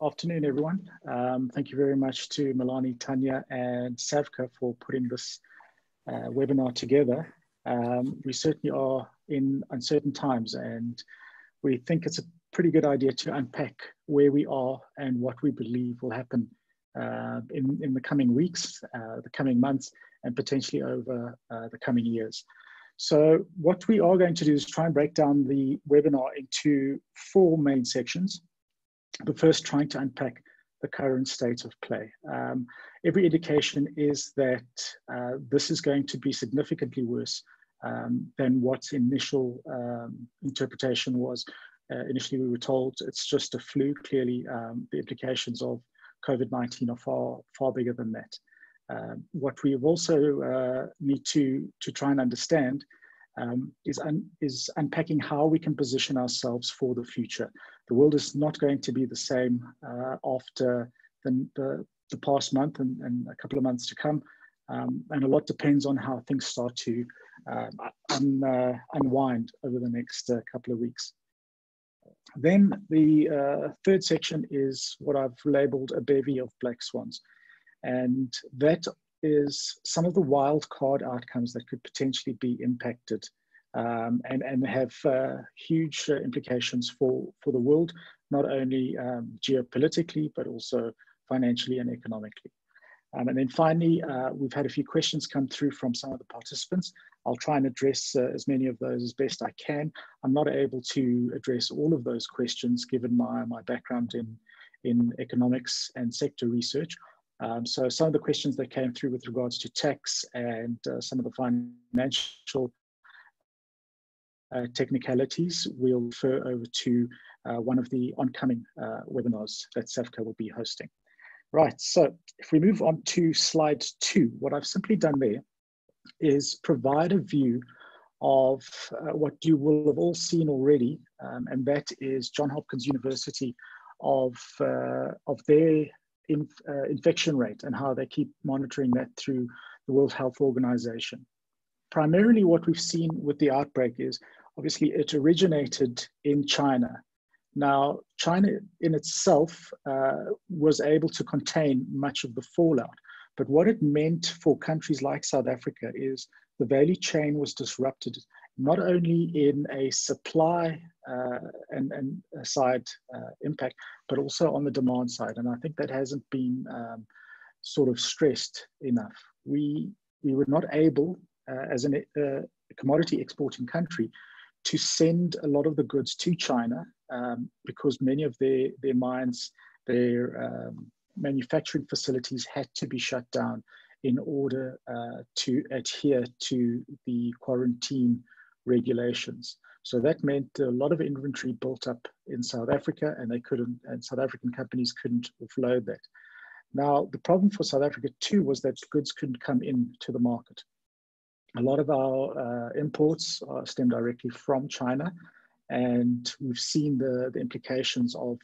Afternoon, everyone. Thank you very much to Milani, Tanya, and SAVCA for putting this webinar together. We certainly are in uncertain times, and we think it's a pretty good idea to unpack where we are and what we believe will happen in the coming weeks, the coming months, and potentially over the coming years. So what we are going to do is try and break down the webinar into 4 main sections. The first, trying to unpack the current state of play. Every indication is that this is going to be significantly worse than what initial interpretation was. Initially, we were told it's just a flu. Clearly, the implications of COVID-19 are far bigger than that. What we also need to try and understand is unpacking how we can position ourselves for the future. The world is not going to be the same after the past month and a couple of months to come. And a lot depends on how things start to unwind over the next couple of weeks. Then the third section is what I've labeled a bevy of black swans. And that is some of the wild card outcomes that could potentially be impacted and have huge implications for the world, not only geopolitically, but also financially and economically. And then finally, we've had a few questions come through from some of the participants. I'll try and address as many of those as best I can. I'm not able to address all of those questions given my background in economics and sector research. So some of the questions that came through with regards to tax and some of the financial technicalities, we'll refer over to one of the oncoming webinars that SAVCA will be hosting. Right, so if we move on to slide 2, what I've simply done there is provide a view of what you will have all seen already, and that is Johns Hopkins University of their infection rate and how they keep monitoring that through the World Health Organization. Primarily what we've seen with the outbreak is obviously it originated in China. Now, China in itself was able to contain much of the fallout, but what it meant for countries like South Africa is the value chain was disrupted, not only in a supply and side impact, but also on the demand side. And I think that hasn't been sort of stressed enough. We were not able, as a commodity exporting country, to send a lot of the goods to China because many of their mines, their manufacturing facilities had to be shut down in order to adhere to the quarantine regulations. So that meant a lot of inventory built up in South Africa, and South African companies couldn't offload that. Now, the problem for South Africa too was that goods couldn't come into the market. A lot of our imports stem directly from China, and we've seen the implications of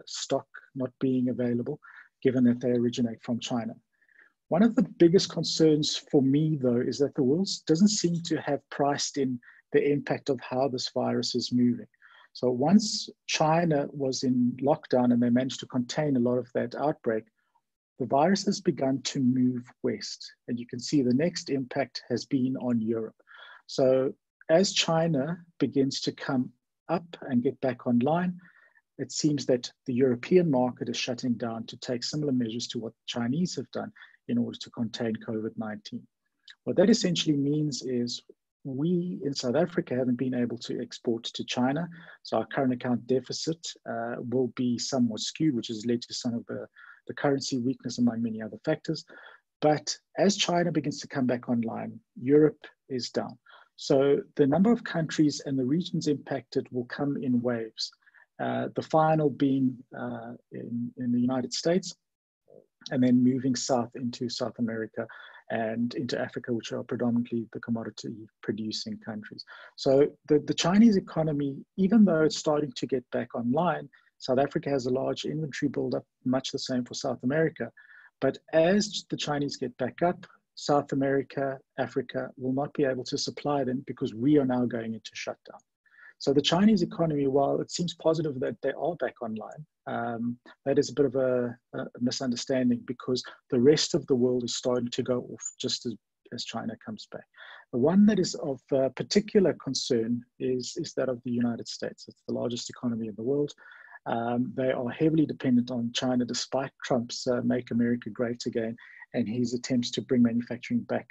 stock not being available, given that they originate from China. One of the biggest concerns for me, though, is that the world doesn't seem to have priced in the impact of how this virus is moving. So once China was in lockdown and they managed to contain a lot of that outbreak, the virus has begun to move west. And you can see the next impact has been on Europe. So as China begins to come up and get back online, it seems that the European market is shutting down to take similar measures to what the Chinese have done in order to contain COVID-19. What that essentially means is we in South Africa haven't been able to export to China. So our current account deficit will be somewhat skewed, which has led to some of the currency weakness among many other factors. But as China begins to come back online, Europe is down. So the number of countries and the regions impacted will come in waves. The final being in the United States, and then moving south into South America and into Africa, which are predominantly the commodity producing countries. So the Chinese economy, even though it's starting to get back online, South Africa has a large inventory buildup, much the same for South America. But as the Chinese get back up, South America, Africa will not be able to supply them because we are now going into shutdown. So the Chinese economy, while it seems positive that they are back online, that is a bit of a misunderstanding, because the rest of the world is starting to go off just as China comes back. The one that is of particular concern is that of the United States. It's the largest economy in the world. They are heavily dependent on China, despite Trump's Make America Great Again and his attempts to bring manufacturing back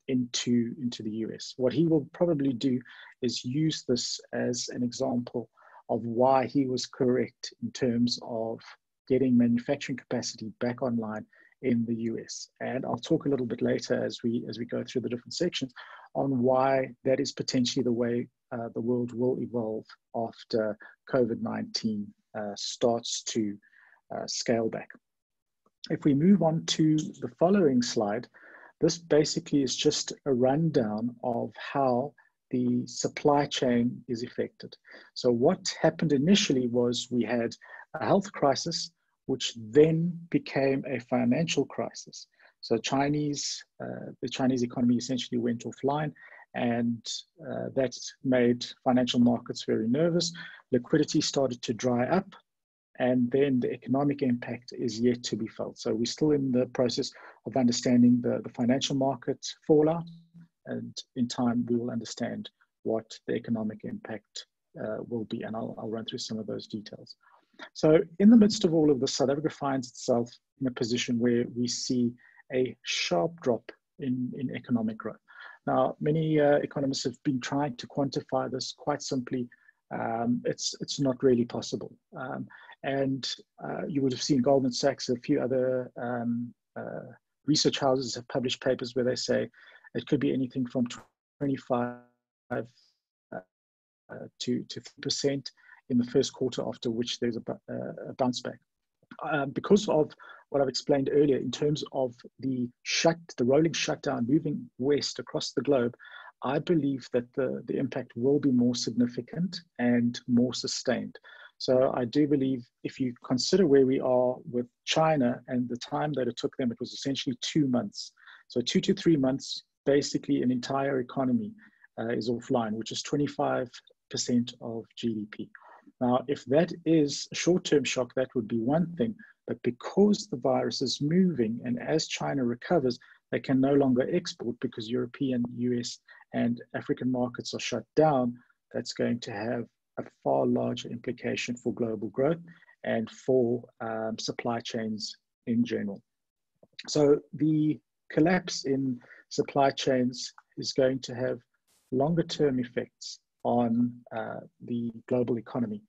into the US. What he will probably do is use this as an example of why he was correct in terms of getting manufacturing capacity back online in the US. And I'll talk a little bit later as we go through the different sections on why that is potentially the way the world will evolve after COVID-19 starts to scale back. If we move on to the following slide, this basically is just a rundown of how the supply chain is affected. So what happened initially was we had a health crisis, which then became a financial crisis. So the Chinese economy essentially went offline, and that made financial markets very nervous. Liquidity started to dry up, and then the economic impact is yet to be felt. So we're still in the process of understanding the financial market fallout, and in time we will understand what the economic impact will be, and I'll run through some of those details. So in the midst of all of this, South Africa finds itself in a position where we see a sharp drop in economic growth. Now, many economists have been trying to quantify this. Quite simply, it's not really possible. And you would have seen Goldman Sachs, a few other research houses have published papers where they say it could be anything from 25 to 3% in the first quarter, after which there's a bounce back. Because of what I've explained earlier in terms of the rolling shutdown moving west across the globe, I believe that the impact will be more significant and more sustained. So I do believe, if you consider where we are with China and the time that it took them, it was essentially 2 months. So 2 to 3 months, basically an entire economy is offline, which is 25% of GDP. Now, if that is a short-term shock, that would be one thing. But because the virus is moving, and as China recovers, they can no longer export because European, US, and African markets are shut down, that's going to have a far larger implication for global growth and for supply chains in general. So the collapse in supply chains is going to have longer term effects on the global economy.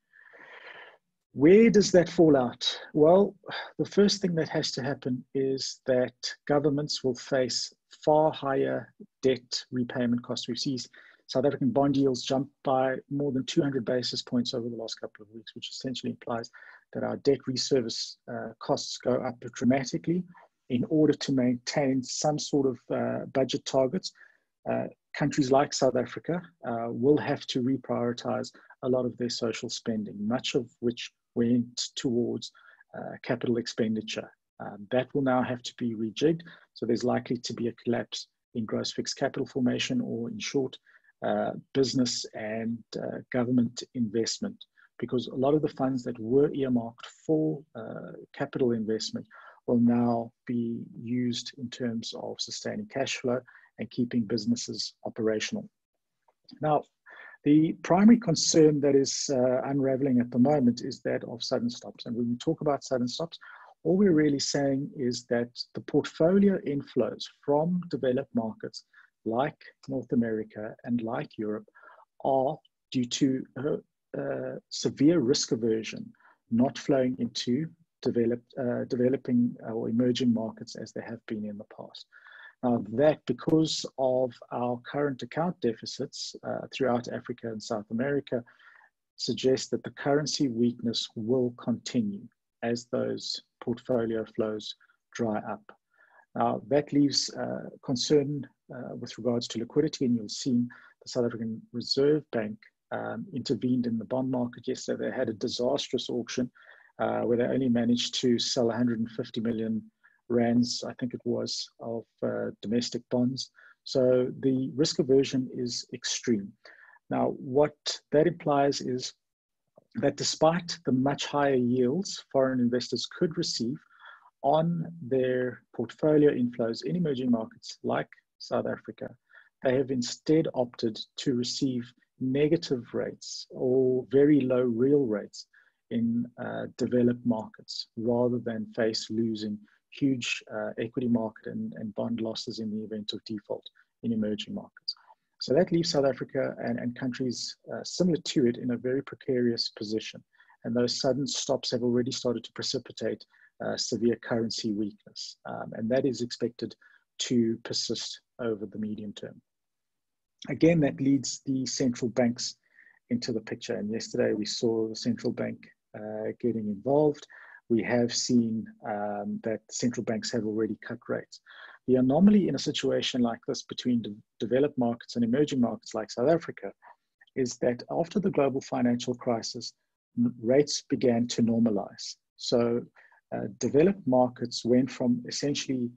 Where does that fall out? Well, the first thing that has to happen is that governments will face far higher debt repayment costs. We've seen South African bond yields jump by more than 200 basis points over the last couple of weeks, which essentially implies that our debt reservice costs go up dramatically in order to maintain some sort of budget targets. Countries like South Africa will have to reprioritize a lot of their social spending, much of which went towards capital expenditure. That will now have to be rejigged. So there's likely to be a collapse in gross fixed capital formation, or in short, business and government investment, because a lot of the funds that were earmarked for capital investment will now be used in terms of sustaining cash flow and keeping businesses operational. Now, the primary concern that is unraveling at the moment is that of sudden stops. And when we talk about sudden stops, all we're really saying is that the portfolio inflows from developed markets like North America and like Europe are, due to severe risk aversion, not flowing into developing or emerging markets as they have been in the past. Now that, because of our current account deficits throughout Africa and South America, suggests that the currency weakness will continue as those portfolio flows dry up. Now that leaves concern with regards to liquidity, and you'll see the South African Reserve Bank intervened in the bond market yesterday. They had a disastrous auction where they only managed to sell 150 million rands, I think it was, of domestic bonds. So the risk aversion is extreme. Now, what that implies is that despite the much higher yields foreign investors could receive on their portfolio inflows in emerging markets like South Africa, they have instead opted to receive negative rates or very low real rates in developed markets, rather than face losing huge equity market and bond losses in the event of default in emerging markets. So that leaves South Africa and countries similar to it in a very precarious position. And those sudden stops have already started to precipitate severe currency weakness. And that is expected to persist over the medium term. Again, that leads the central banks into the picture. And yesterday we saw the central bank getting involved. We have seen that central banks have already cut rates. The anomaly in a situation like this between developed markets and emerging markets like South Africa is that after the global financial crisis, rates began to normalize. So developed markets went from essentially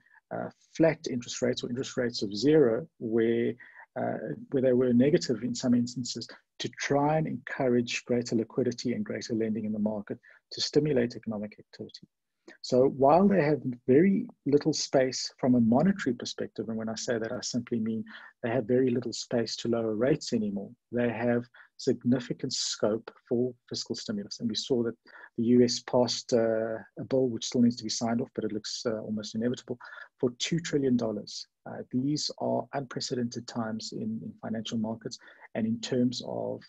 flat interest rates or interest rates of zero, where they were negative in some instances, to try and encourage greater liquidity and greater lending in the market to stimulate economic activity. So while they have very little space from a monetary perspective, and when I say that, I simply mean they have very little space to lower rates anymore, they have significant scope for fiscal stimulus. And we saw that the US passed a bill, which still needs to be signed off, but it looks almost inevitable, for $2 trillion. These are unprecedented times in financial markets and in terms of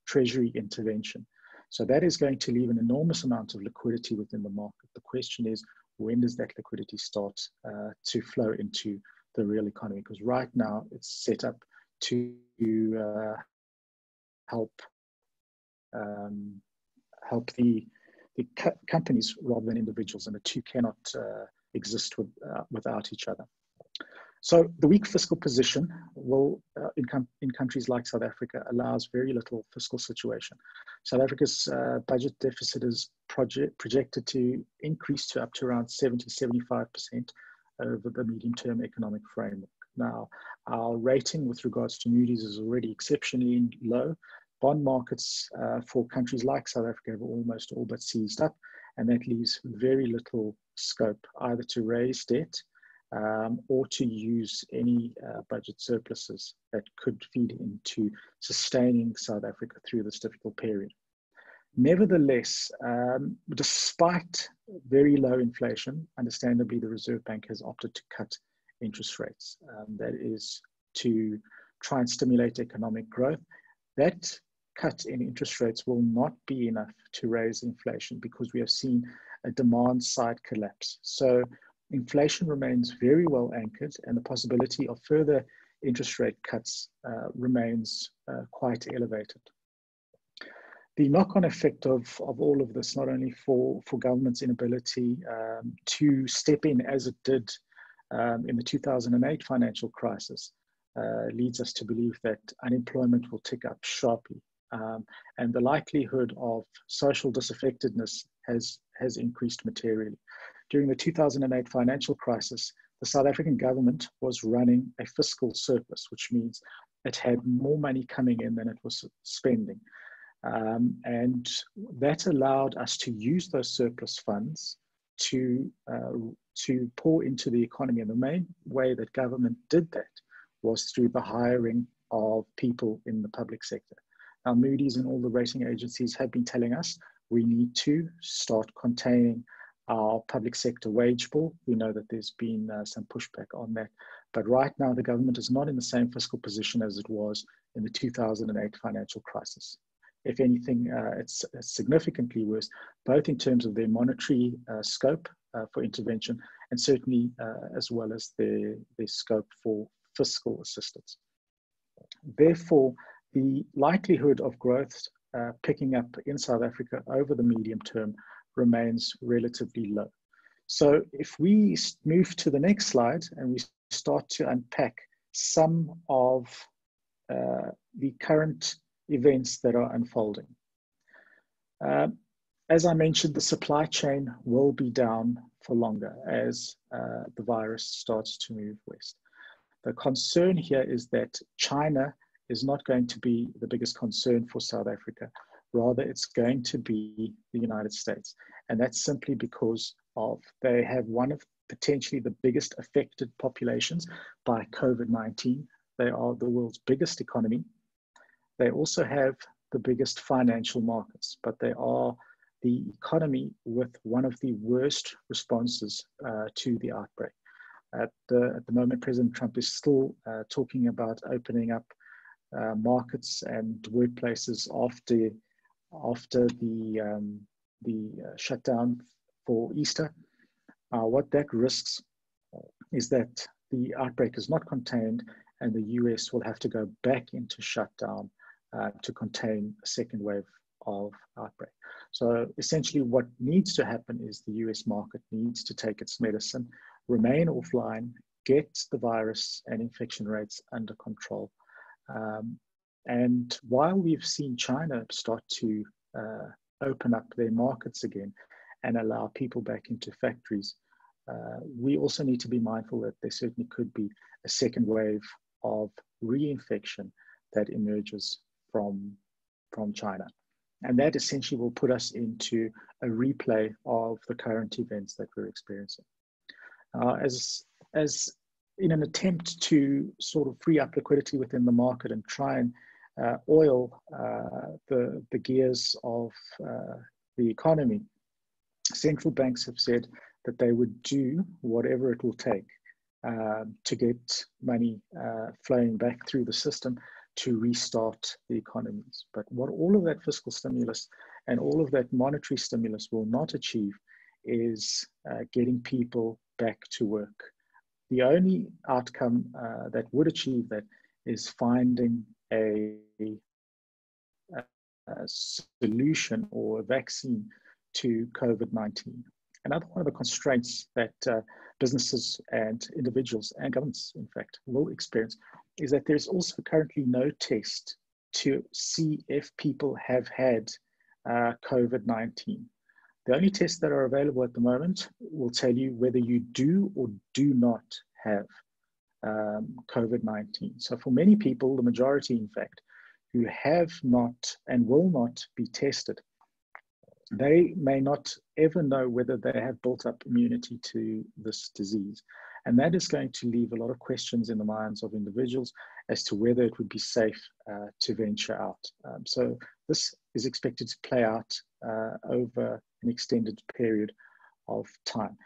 treasury intervention. So that is going to leave an enormous amount of liquidity within the market. The question is, when does that liquidity start to flow into the real economy? Because right now it's set up to help the companies rather than individuals, and the two cannot exist without each other. So the weak fiscal position will, in countries like South Africa, allows very little fiscal situation. South Africa's budget deficit is projected to increase to up to around 70-75% over the medium-term economic framework. Now, our rating with regards to Moody's is already exceptionally low. Bond markets for countries like South Africa have almost all but seized up, and that leaves very little scope either to raise debt or to use any budget surpluses that could feed into sustaining South Africa through this difficult period. Nevertheless, despite very low inflation, understandably the Reserve Bank has opted to cut interest rates. That is to try and stimulate economic growth. That cut in interest rates will not be enough to raise inflation because we have seen a demand side collapse. So inflation remains very well anchored, and the possibility of further interest rate cuts remains quite elevated. The knock-on effect of all of this, not only for government's inability to step in as it did in the 2008 financial crisis, leads us to believe that unemployment will tick up sharply. And the likelihood of social disaffectedness has increased materially. During the 2008 financial crisis, the South African government was running a fiscal surplus, which means it had more money coming in than it was spending. And that allowed us to use those surplus funds to pour into the economy. And the main way that government did that was through the hiring of people in the public sector. Now, Moody's and all the rating agencies have been telling us we need to start containing our public sector wage bill. We know that there's been some pushback on that. But right now, the government is not in the same fiscal position as it was in the 2008 financial crisis. If anything, it's significantly worse, both in terms of their monetary scope for intervention and certainly as well as their scope for fiscal assistance. Therefore, the likelihood of growth picking up in South Africa over the medium term remains relatively low. So if we move to the next slide and we start to unpack some of the current events that are unfolding. As I mentioned, the supply chain will be down for longer as the virus starts to move west. The concern here is that China is not going to be the biggest concern for South Africa, Rather, it's going to be the United States. And that's simply because of they have one of potentially the biggest affected populations by COVID-19. They are the world's biggest economy. They also have the biggest financial markets, but they are the economy with one of the worst responses to the outbreak. At the moment, President Trump is still talking about opening up markets and workplaces after the shutdown for Easter. What that risks is that the outbreak is not contained and the US will have to go back into shutdown to contain a second wave of outbreak. So essentially what needs to happen is the US market needs to take its medicine, remain offline, get the virus and infection rates under control. And while we've seen China start to open up their markets again and allow people back into factories, we also need to be mindful that there certainly could be a second wave of reinfection that emerges from China. And that essentially will put us into a replay of the current events that we're experiencing. As in an attempt to sort of free up liquidity within the market and try and oil the gears of the economy, central banks have said that they would do whatever it will take to get money flowing back through the system to restart the economies. But what all of that fiscal stimulus and all of that monetary stimulus will not achieve is getting people back to work. The only outcome that would achieve that is finding a solution or a vaccine to COVID-19. Another one of the constraints that businesses and individuals and governments, in fact, will experience is that there's also currently no test to see if people have had COVID-19. The only tests that are available at the moment will tell you whether you do or do not have COVID-19. So for many people, the majority, in fact, who have not and will not be tested, they may not ever know whether they have built up immunity to this disease. And that is going to leave a lot of questions in the minds of individuals as to whether it would be safe to venture out. So this is expected to play out over an extended period of time.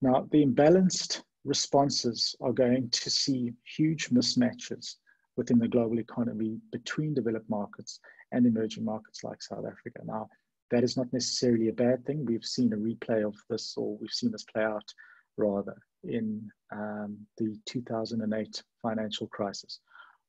Now, the imbalanced responses are going to see huge mismatches within the global economy between developed markets and emerging markets like South Africa. Now, that is not necessarily a bad thing. We've seen a replay of this, or we've seen this play out rather in the 2008 financial crisis,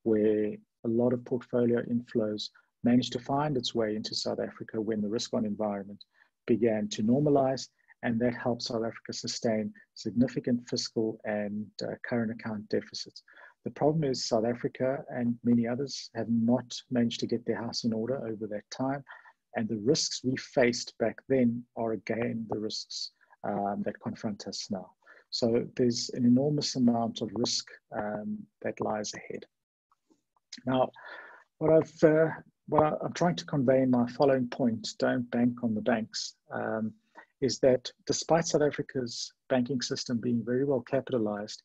where a lot of portfolio inflows managed to find its way into South Africa when the risk-on environment began to normalize, and that helped South Africa sustain significant fiscal and current account deficits. The problem is South Africa and many others have not managed to get their house in order over that time, and the risks we faced back then are again the risks that confront us now. So there's an enormous amount of risk that lies ahead. Now, what I'm trying to convey in my following point, don't bank on the banks, is that despite South Africa's banking system being very well capitalized,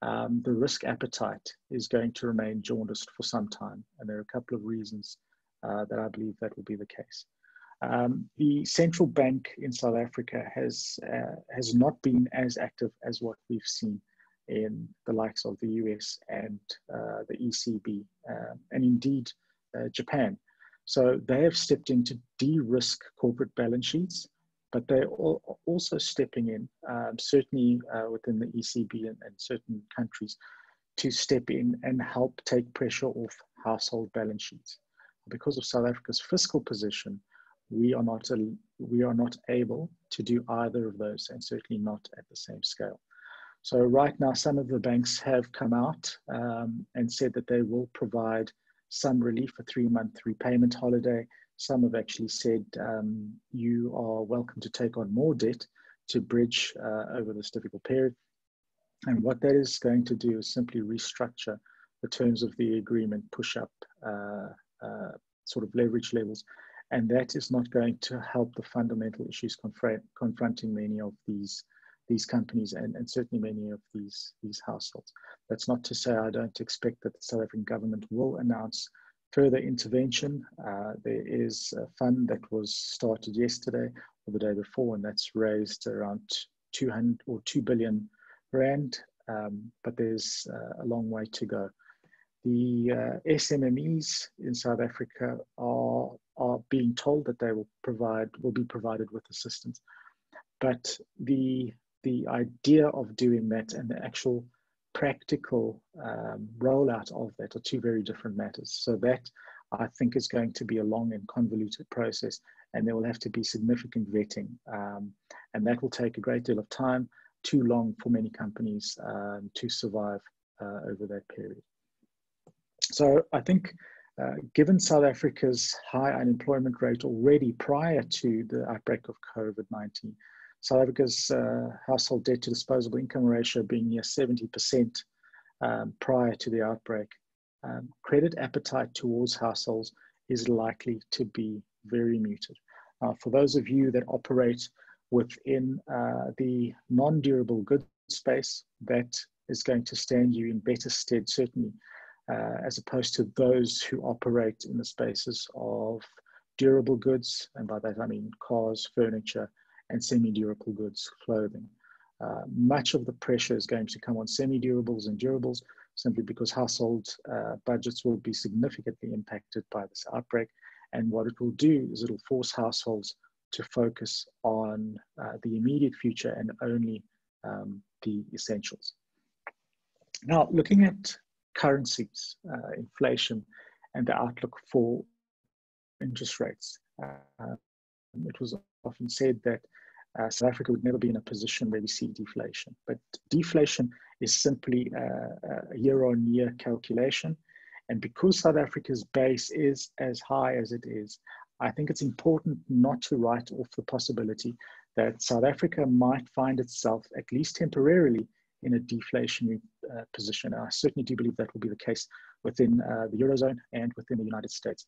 the risk appetite is going to remain jaundiced for some time. And there are a couple of reasons that I believe that will be the case. The central bank in South Africa has not been as active as what we've seen in the likes of the US and the ECB, and indeed Japan. So they have stepped in to de-risk corporate balance sheets, but they're also stepping in, certainly within the ECB and certain countries, to step in and help take pressure off household balance sheets. Because of South Africa's fiscal position, we are not able to do either of those, and certainly not at the same scale. So right now, some of the banks have come out and said that they will provide some relief, a 3-month repayment holiday. Some have actually said you are welcome to take on more debt to bridge over this difficult period. And what that is going to do is simply restructure the terms of the agreement, push up sort of leverage levels, And that is not going to help the fundamental issues confronting many of these companies and certainly many of these households. That's not to say I don't expect that the South African government will announce further intervention. There is a fund that was started yesterday or the day before, and that's raised around 2 billion rand, but there's a long way to go. The SMMEs in South Africa are being told that they will be provided with assistance, but the idea of doing that and the actual practical rollout of that are two very different matters. So that, I think, is going to be a long and convoluted process, and there will have to be significant vetting, and that will take a great deal of time, too long for many companies to survive over that period. So I think given South Africa's high unemployment rate already prior to the outbreak of COVID-19, South Africa's household debt to disposable income ratio being near 70% prior to the outbreak, credit appetite towards households is likely to be very muted. For those of you that operate within the non-durable goods space, that is going to stand you in better stead, certainly, as opposed to those who operate in the spaces of durable goods, and by that I mean cars, furniture, and semi-durable goods, clothing. Much of the pressure is going to come on semi-durables and durables, simply because household budgets will be significantly impacted by this outbreak. And what it will do is it will force households to focus on the immediate future and only the essentials. Now, looking at currencies, inflation, and the outlook for interest rates, it was often said that South Africa would never be in a position where we see deflation. But deflation is simply a year-on-year calculation. And because South Africa's base is as high as it is, I think it's important not to write off the possibility that South Africa might find itself, at least temporarily, in a deflationary position. I certainly do believe that will be the case within the Eurozone and within the United States,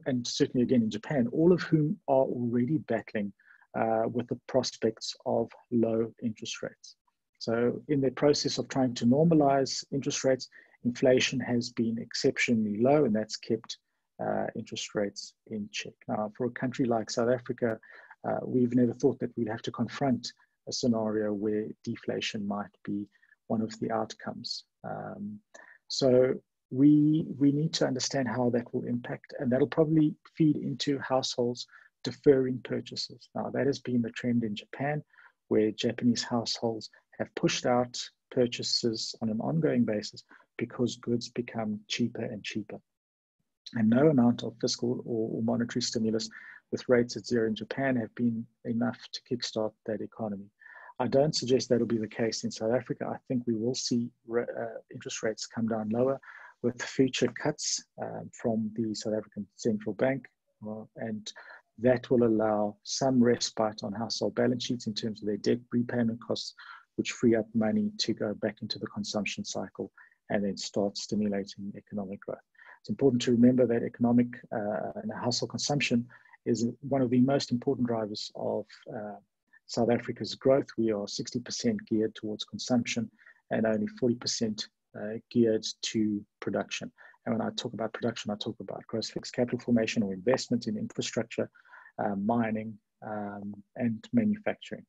and certainly again in Japan, all of whom are already battling with the prospects of low interest rates. So in the process of trying to normalize interest rates, inflation has been exceptionally low, and that's kept interest rates in check. Now, for a country like South Africa, we've never thought that we'd have to confront a scenario where deflation might be one of the outcomes. So we need to understand how that will impact, and that'll probably feed into households deferring purchases. Now, that has been the trend in Japan, where Japanese households have pushed out purchases on an ongoing basis because goods become cheaper and cheaper. And no amount of fiscal or monetary stimulus with rates at zero in Japan have been enough to kickstart that economy. I don't suggest that'll be the case in South Africa. I think we will see interest rates come down lower with future cuts from the South African Central Bank, and that will allow some respite on household balance sheets in terms of their debt repayment costs, which free up money to go back into the consumption cycle and then start stimulating economic growth. It's important to remember that economic and household consumption is one of the most important drivers of South Africa's growth. We are 60% geared towards consumption and only 40% geared to production. And when I talk about production, I talk about gross fixed capital formation or investment in infrastructure, mining, and manufacturing.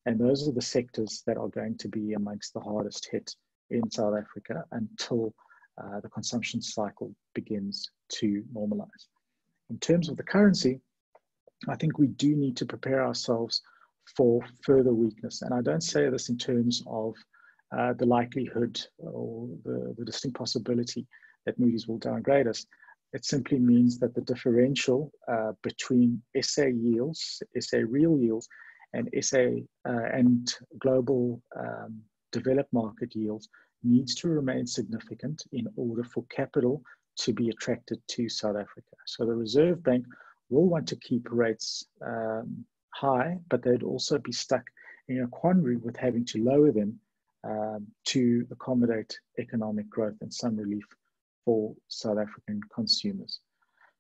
And those are the sectors that are going to be amongst the hardest hit in South Africa until the consumption cycle begins to normalize. In terms of the currency, I think we do need to prepare ourselves for further weakness. And I don't say this in terms of the likelihood or the distinct possibility that Moody's will downgrade us. It simply means that the differential between SA yields, SA real yields, and and global developed market yields needs to remain significant in order for capital to be attracted to South Africa. So the Reserve Bank will want to keep rates high, but they'd also be stuck in a quandary with having to lower them to accommodate economic growth and some relief for South African consumers.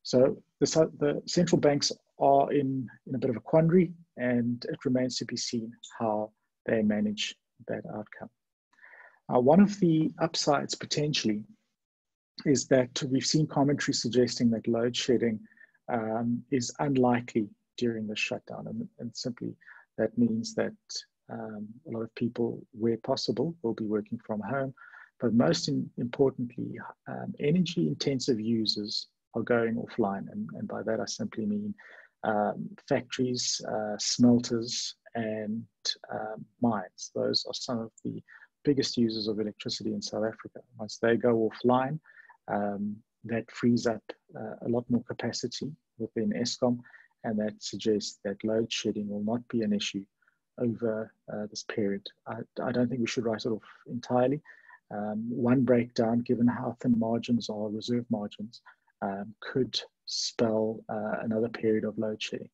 So the central banks are in a bit of a quandary, and it remains to be seen how they manage that outcome. One of the upsides potentially is that we've seen commentary suggesting that load shedding is unlikely during the shutdown, and simply that means that a lot of people, where possible, will be working from home. But most importantly, energy-intensive users are going offline, and by that I simply mean factories, smelters, and mines. Those are some of the biggest users of electricity in South Africa. Once they go offline, that frees up a lot more capacity within Eskom, and that suggests that load shedding will not be an issue over this period. I don't think we should write it off entirely. One breakdown, given how thin margins are, reserve margins, could spell another period of load shedding.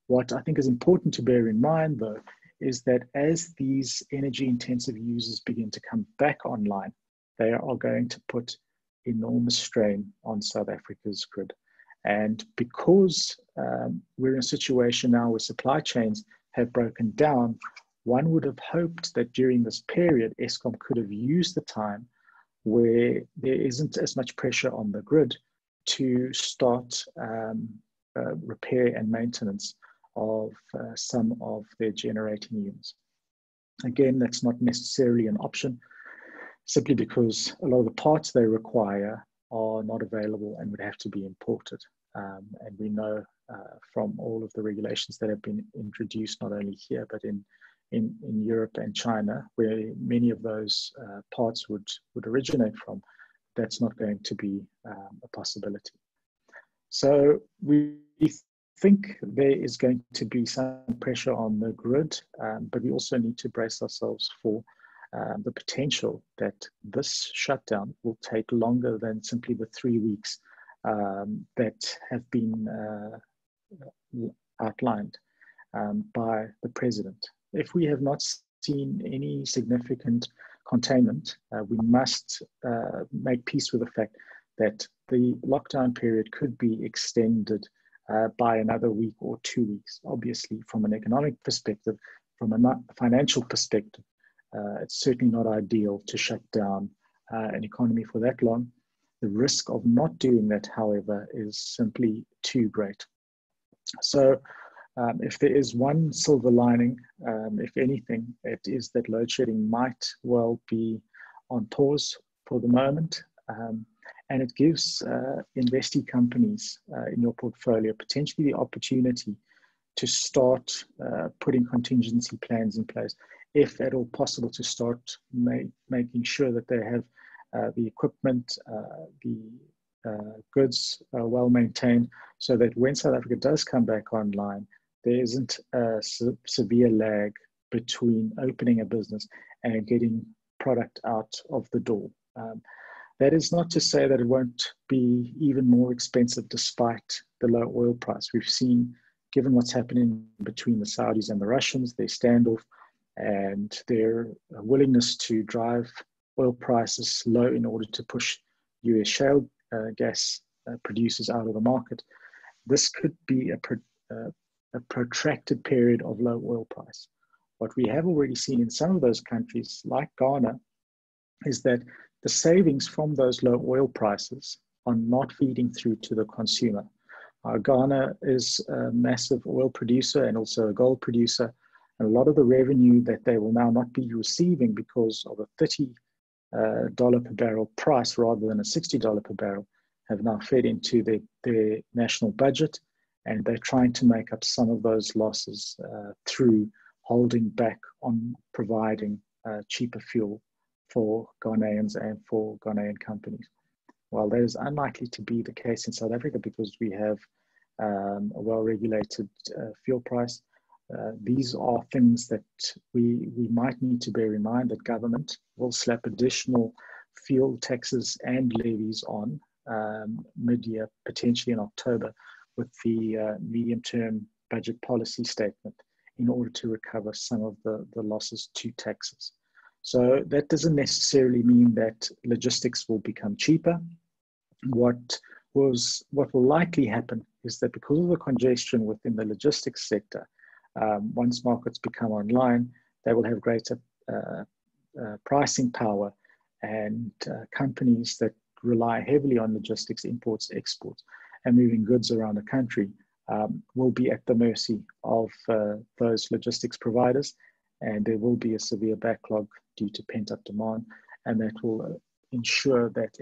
What I think is important to bear in mind, though, is that as these energy-intensive users begin to come back online, they are going to put enormous strain on South Africa's grid. And because we're in a situation now where supply chains have broken down, one would have hoped that during this period, Eskom could have used the time where there isn't as much pressure on the grid to start repair and maintenance of some of their generating units. Again, that's not necessarily an option, simply because a lot of the parts they require are not available and would have to be imported. And we know from all of the regulations that have been introduced, not only here, but in Europe and China, where many of those parts would originate from, that's not going to be a possibility. So we think there is going to be some pressure on the grid, but we also need to brace ourselves for the potential that this shutdown will take longer than simply the 3 weeks that have been outlined by the president. If we have not seen any significant containment, we must make peace with the fact that the lockdown period could be extended by another week or 2 weeks. Obviously, from an economic perspective, from a financial perspective, it's certainly not ideal to shut down an economy for that long. The risk of not doing that, however, is simply too great. So if there is one silver lining, if anything, it is that load shedding might well be on pause for the moment. And it gives investee companies in your portfolio potentially the opportunity to start putting contingency plans in place, if at all possible, to start making sure that they have the equipment, the goods well maintained, so that when South Africa does come back online, there isn't a severe lag between opening a business and getting product out of the door. That is not to say that it won't be even more expensive despite the low oil price. We've seen, given what's happening between the Saudis and the Russians, their standoff and their willingness to drive oil prices low in order to push US shale gas producers out of the market. This could be a protracted period of low oil price. What we have already seen in some of those countries, like Ghana, is that the savings from those low oil prices are not feeding through to the consumer. Ghana is a massive oil producer and also a gold producer, and a lot of the revenue that they will now not be receiving because of a $30 per barrel price rather than a $60 per barrel have now fed into their national budget, and they're trying to make up some of those losses through holding back on providing cheaper fuel for Ghanaians and for Ghanaian companies. While that is unlikely to be the case in South Africa because we have a well-regulated fuel price, these are things that we might need to bear in mind, that government will slap additional fuel taxes and levies on mid-year, potentially in October, with the medium-term budget policy statement in order to recover some of the losses to taxes. So that doesn't necessarily mean that logistics will become cheaper. What what will likely happen is that because of the congestion within the logistics sector, once markets become online, they will have greater pricing power, and companies that rely heavily on logistics, imports, exports, and moving goods around the country will be at the mercy of those logistics providers, and there will be a severe backlog due to pent-up demand, and that will ensure that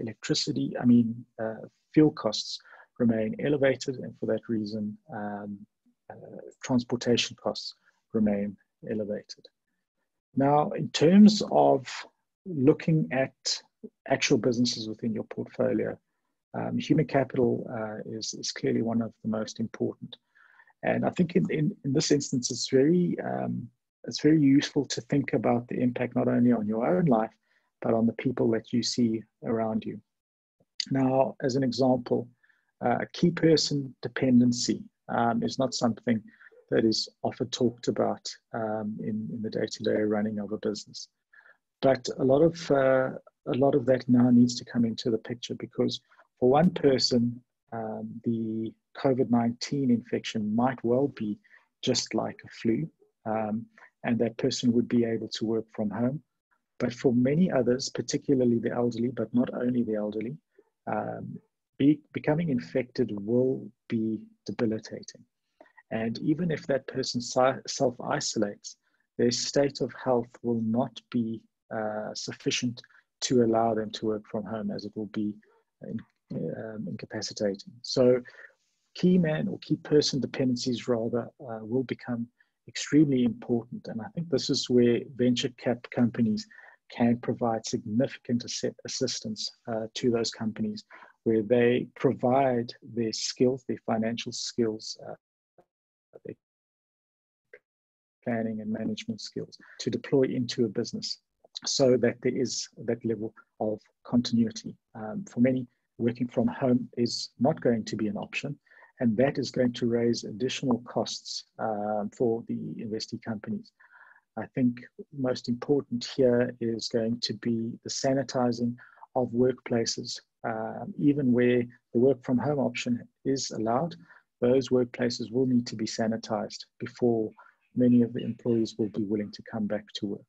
fuel costs remain elevated, and for that reason, transportation costs remain elevated. Now, in terms of looking at actual businesses within your portfolio, human capital is clearly one of the most important. And I think in this instance, it's very useful to think about the impact not only on your own life, but on the people that you see around you. Now, as an example, key person dependency is not something that is often talked about in the day-to-day running of a business. But a lot of that now needs to come into the picture, because for one person, the COVID-19 infection might well be just like a flu, and that person would be able to work from home. But for many others, particularly the elderly, but not only the elderly, becoming infected will be debilitating. And even if that person self-isolates, their state of health will not be sufficient to allow them to work from home, as it will be incapacitating. So key man or key person dependencies rather will become extremely important. And I think this is where venture cap companies can provide significant assistance to those companies, where they provide their skills, their financial skills, their planning and management skills to deploy into a business, so that there is that level of continuity. For many, working from home is not going to be an option, and that is going to raise additional costs for the investee companies. I think most important here is going to be the sanitizing of workplaces. Even where the work from home option is allowed, those workplaces will need to be sanitized before many of the employees will be willing to come back to work.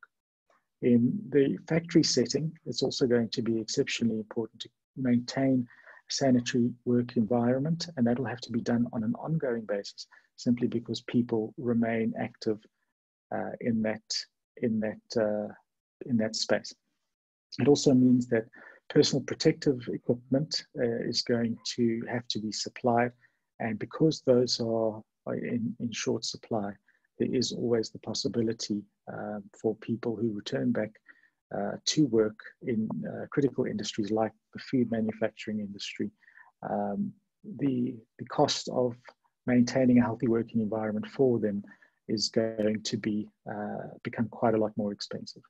In the factory setting, it's also going to be exceptionally important to maintain a sanitary work environment, and that will have to be done on an ongoing basis, simply because people remain active in that space. It also means that personal protective equipment is going to have to be supplied, and because those are in short supply, there is always the possibility for people who return back to work in critical industries like the food manufacturing industry. The cost of maintaining a healthy working environment for them is going to become quite a lot more expensive.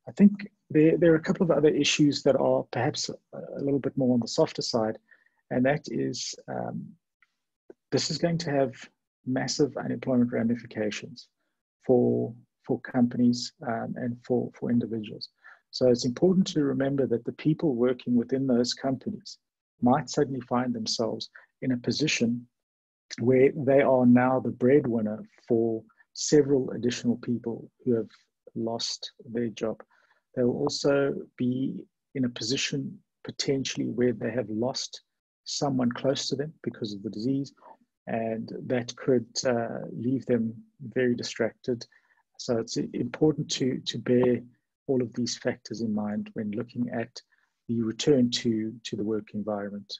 I think there are a couple of other issues that are perhaps a little bit more on the softer side, and that is this is going to have massive unemployment ramifications for companies and for individuals. So it's important to remember that the people working within those companies might suddenly find themselves in a position where they are now the breadwinner for several additional people who have lost their job. They will also be in a position potentially where they have lost someone close to them because of the disease, and that could leave them very distracted. So it's important to bear all of these factors in mind when looking at the return to the work environment.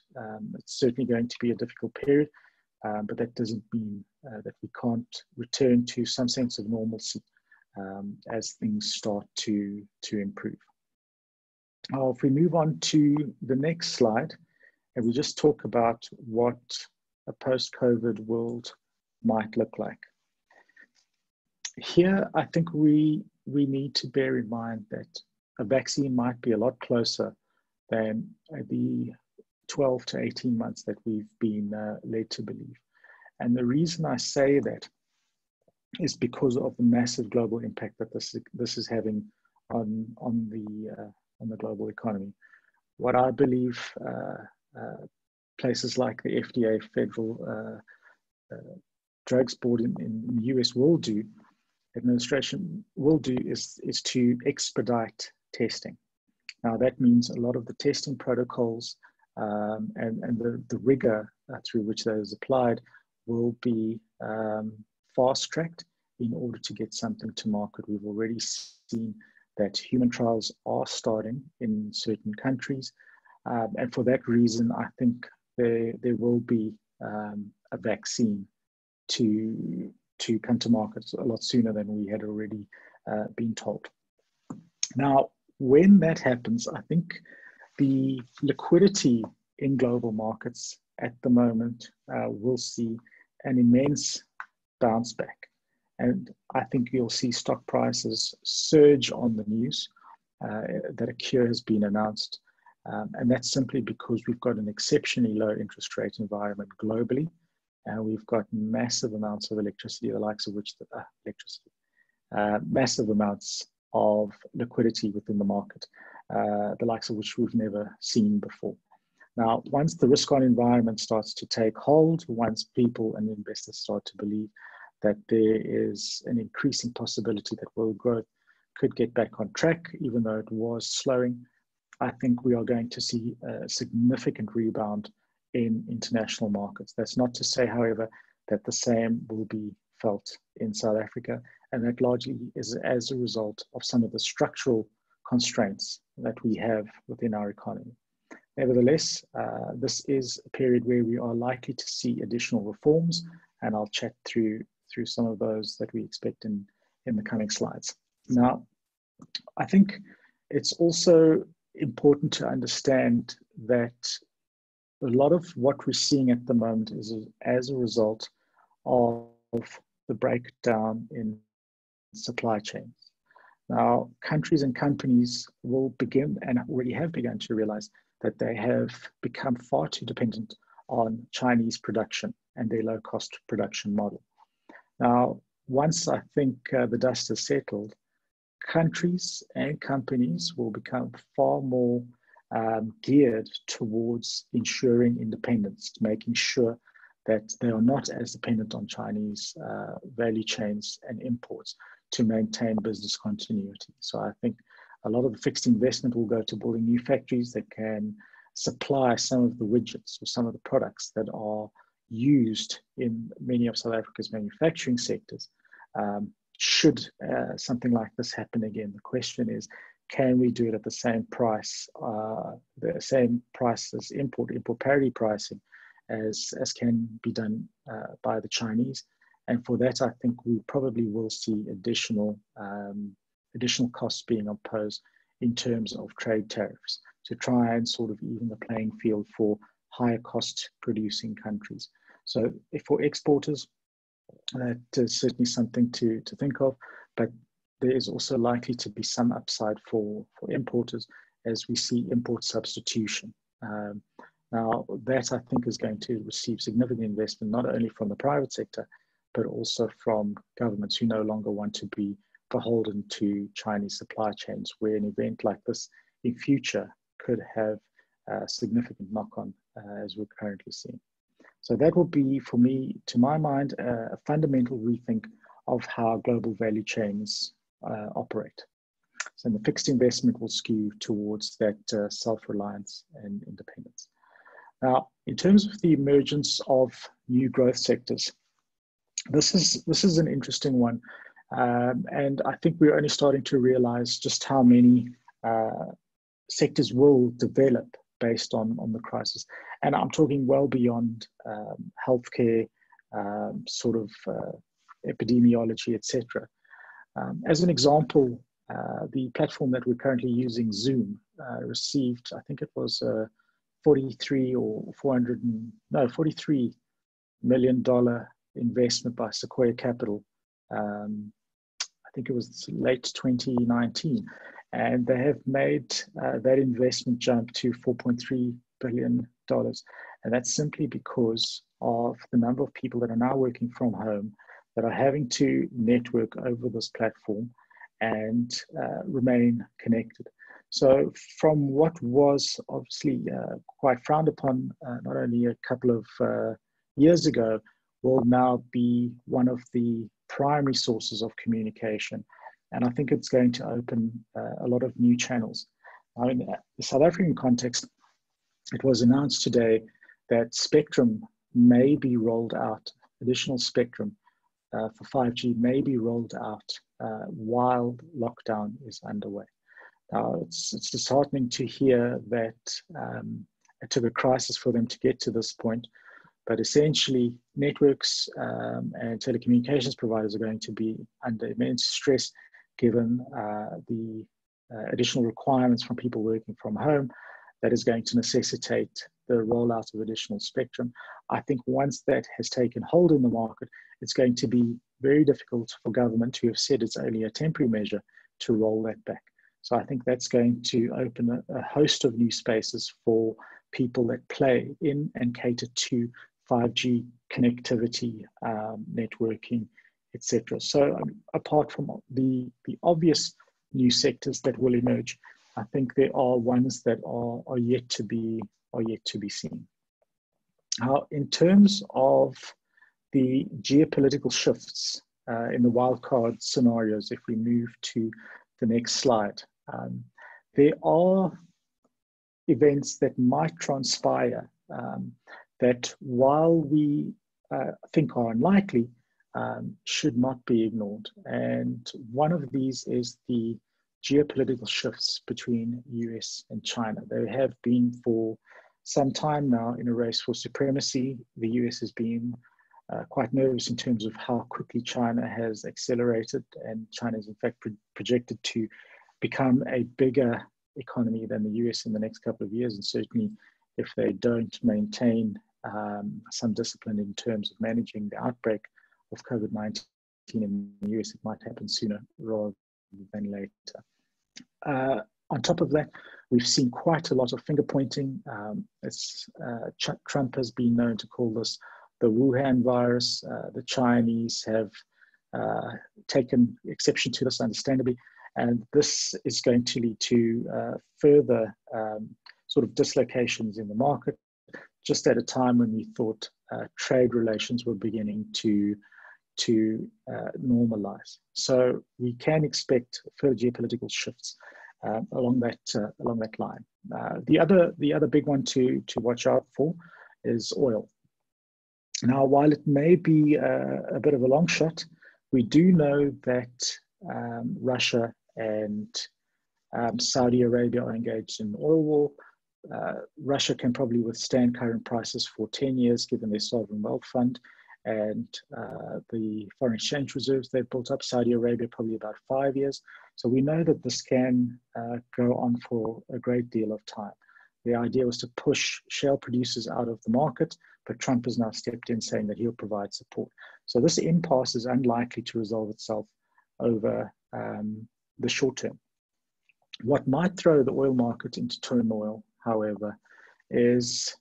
It's certainly going to be a difficult period, but that doesn't mean that we can't return to some sense of normalcy as things start to improve. Now, if we move on to the next slide, and we just talk about what a post-COVID world might look like. Here, I think we need to bear in mind that a vaccine might be a lot closer than the 12 to 18 months that we've been led to believe. And the reason I say that is because of the massive global impact that this is having on the global economy. What I believe places like the FDA, Federal Drugs Board in the US will do, administration will do, is to expedite testing. Now that means a lot of the testing protocols and the rigor through which that is applied will be fast-tracked in order to get something to market. We've already seen that human trials are starting in certain countries, and for that reason, I think there will be a vaccine to come to market a lot sooner than we had already been told. Now, when that happens, I think the liquidity in global markets at the moment will see an immense bounce back. And I think you'll see stock prices surge on the news that a cure has been announced. And that's simply because we've got an exceptionally low interest rate environment globally. And we've got massive amounts of electricity, the likes of which, massive amounts of liquidity within the market, the likes of which we've never seen before. Now, once the risk-on environment starts to take hold, once people and investors start to believe that there is an increasing possibility that world growth could get back on track, even though it was slowing, I think we are going to see a significant rebound in international markets. That's not to say, however, that the same will be felt in South Africa, and that largely is as a result of some of the structural constraints that we have within our economy. Nevertheless, this is a period where we are likely to see additional reforms, and I'll chat through some of those that we expect in the coming slides. Now, I think it's also important to understand that a lot of what we're seeing at the moment is as a result of the breakdown in supply chains. Now, countries and companies will begin, and already have begun, to realize that they have become far too dependent on Chinese production and their low-cost production model. Now, once I think the dust has settled, countries and companies will become far more geared towards ensuring independence, making sure that they are not as dependent on Chinese value chains and imports to maintain business continuity. So I think a lot of the fixed investment will go to building new factories that can supply some of the widgets or some of the products that are used in many of South Africa's manufacturing sectors. Should something like this happen again, the question is, can we do it at the same price as import parity pricing as can be done by the Chinese? And for that, I think we probably will see additional costs being imposed in terms of trade tariffs to try and sort of even the playing field for higher cost producing countries. So if for exporters, that is certainly something to think of, but there is also likely to be some upside for importers as we see import substitution. Now, that I think is going to receive significant investment, not only from the private sector, but also from governments who no longer want to be beholden to Chinese supply chains, where an event like this in future could have a significant knock-on as we're currently seeing. So that will be, for me, to my mind, a fundamental rethink of how global value chains operate. So the fixed investment will skew towards that self-reliance and independence. Now, in terms of the emergence of new growth sectors, this is an interesting one. And I think we're only starting to realize just how many sectors will develop based on the crisis. And I'm talking well beyond healthcare, sort of epidemiology, etc. As an example, the platform that we're currently using, Zoom, received, I think it was $43 million investment by Sequoia Capital. I think it was late 2019. And they have made that investment jump to $4.3 billion. And that's simply because of the number of people that are now working from home, that are having to network over this platform and remain connected. So from what was obviously quite frowned upon not only a couple of years ago, will now be one of the primary sources of communication. And I think it's going to open a lot of new channels. Now, in the South African context, it was announced today that spectrum may be rolled out, additional spectrum for 5G may be rolled out while lockdown is underway. Now, it's disheartening to hear that it took a crisis for them to get to this point, but essentially networks and telecommunications providers are going to be under immense stress given the additional requirements from people working from home that is going to necessitate the rollout of additional spectrum. I think once that has taken hold in the market, it's going to be very difficult for government, who have said it's only a temporary measure, to roll that back. So I think that's going to open a host of new spaces for people that play in and cater to 5G connectivity, networking, etc. So apart from the obvious new sectors that will emerge, I think there are ones that are yet to be seen. Now, in terms of the geopolitical shifts in the wildcard scenarios, if we move to the next slide, there are events that might transpire that, while we think are unlikely, should not be ignored. And one of these is the geopolitical shifts between US and China. They have been for some time now in a race for supremacy. The US has been quite nervous in terms of how quickly China has accelerated, and China is in fact projected to become a bigger economy than the US in the next couple of years. And certainly if they don't maintain some discipline in terms of managing the outbreak of COVID-19 in the US, it might happen sooner rather than later. On top of that, we've seen quite a lot of finger pointing. Trump has been known to call this the Wuhan virus. The Chinese have taken exception to this, understandably, and this is going to lead to further sort of dislocations in the market, just at a time when we thought trade relations were beginning to normalize. So we can expect further geopolitical shifts along that line. The other big one to watch out for is oil. Now, while it may be a bit of a long shot, we do know that Russia and Saudi Arabia are engaged in an oil war. Russia can probably withstand current prices for 10 years, given their sovereign wealth fund and the foreign exchange reserves they've built up. Saudi Arabia probably about 5 years. So we know that this can go on for a great deal of time. The idea was to push shale producers out of the market, but Trump has now stepped in saying that he'll provide support. So this impasse is unlikely to resolve itself over the short term. What might throw the oil market into turmoil, however, is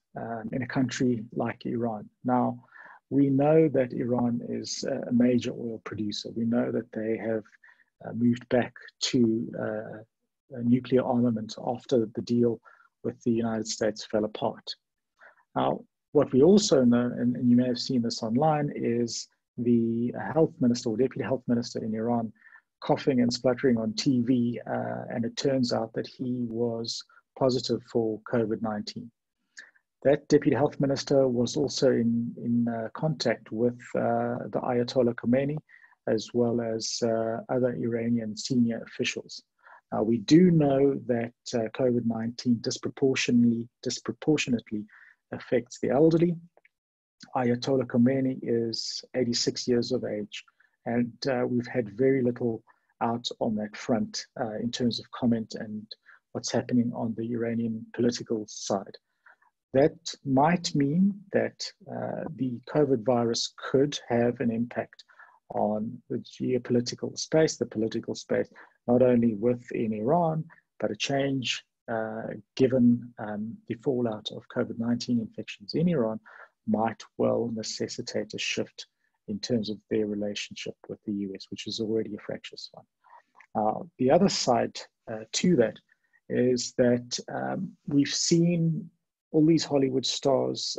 in a country like Iran. Now, we know that Iran is a major oil producer. We know that they have moved back to nuclear armament after the deal with the United States fell apart. Now, what we also know, and you may have seen this online, is the health minister or deputy health minister in Iran coughing and spluttering on TV, and it turns out that he was positive for COVID-19. That deputy health minister was also in contact with the Ayatollah Khomeini, as well as other Iranian senior officials. We do know that COVID-19 disproportionately affects the elderly. Ayatollah Khomeini is 86 years of age, and we've had very little out on that front in terms of comment and what's happening on the Iranian political side. That might mean that the COVID virus could have an impact on the geopolitical space, the political space, not only within Iran, but a change given the fallout of COVID-19 infections in Iran might well necessitate a shift in terms of their relationship with the US, which is already a fractious one. The other side to that is that we've seen all these Hollywood stars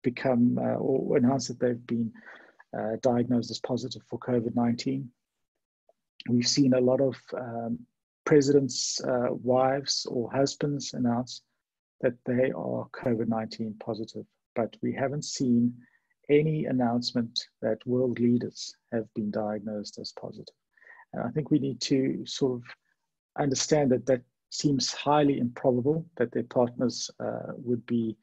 become or announce that they've been diagnosed as positive for COVID-19. We've seen a lot of presidents' wives or husbands announce that they are COVID-19 positive, but we haven't seen any announcement that world leaders have been diagnosed as positive. And I think we need to sort of understand that that seems highly improbable that their partners would be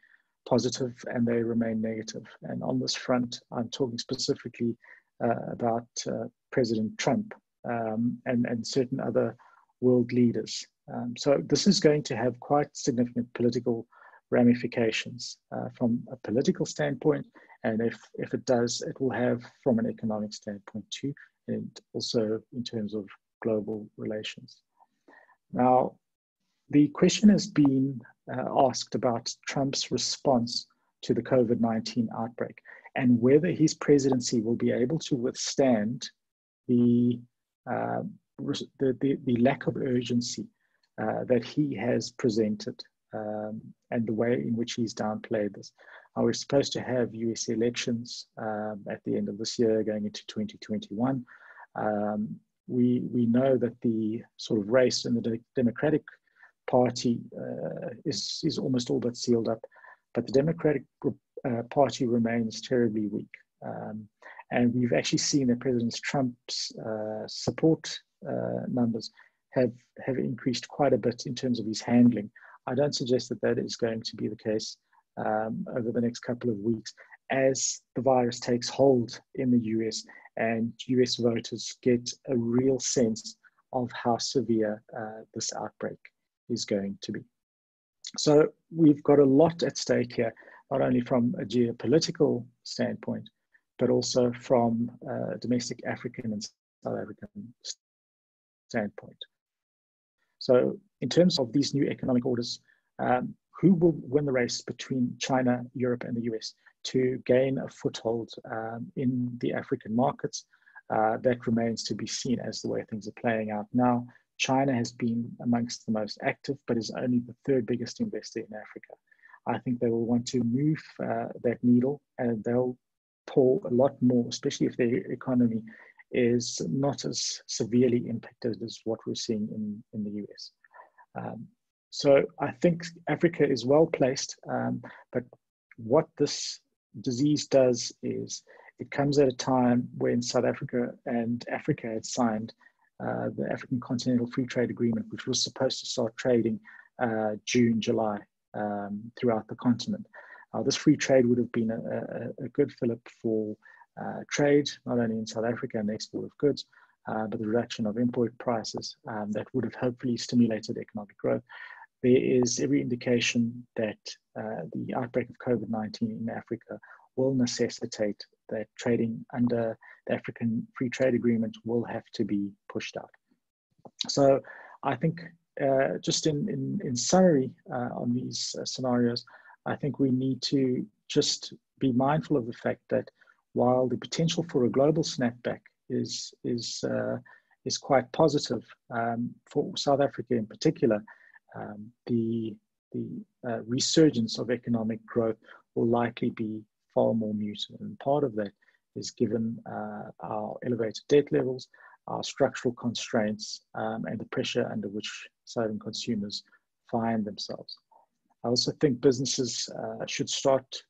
positive and they remain negative. And on this front, I'm talking specifically about President Trump and certain other world leaders. So this is going to have quite significant political ramifications from a political standpoint, and if it does, it will have from an economic standpoint too, and also in terms of global relations. Now, the question has been asked about Trump's response to the COVID-19 outbreak and whether his presidency will be able to withstand the lack of urgency that he has presented and the way in which he's downplayed this. We're supposed to have US elections at the end of this year going into 2021. We know that the sort of race in the Democratic Party is almost all but sealed up, but the Democratic Party remains terribly weak. And we've actually seen that President Trump's support numbers have increased quite a bit in terms of his handling. I don't suggest that that is going to be the case over the next couple of weeks as the virus takes hold in the US and US voters get a real sense of how severe this outbreak is going to be. So we've got a lot at stake here, not only from a geopolitical standpoint, but also from a domestic African and South African standpoint. So in terms of these new economic orders, who will win the race between China, Europe, and the US to gain a foothold in the African markets? That remains to be seen as the way things are playing out now. China has been amongst the most active, but is only the third biggest investor in Africa. I think they will want to move that needle, and they'll pour a lot more, especially if their economy is not as severely impacted as what we're seeing in the US. So I think Africa is well placed, but what this disease does is it comes at a time when South Africa and Africa had signed the African Continental Free Trade Agreement, which was supposed to start trading June, July throughout the continent. This free trade would have been a good fillip for trade, not only in South Africa and the export of goods, but the reduction of import prices that would have hopefully stimulated economic growth. There is every indication that the outbreak of COVID-19 in Africa will necessitate that trading under the African Free Trade Agreement will have to be pushed out. So I think just in summary on these scenarios, I think we need to just be mindful of the fact that while the potential for a global snapback is quite positive for South Africa in particular, the resurgence of economic growth will likely be far more muted, and part of that is given our elevated debt levels, our structural constraints, and the pressure under which Southern consumers find themselves. I also think businesses should start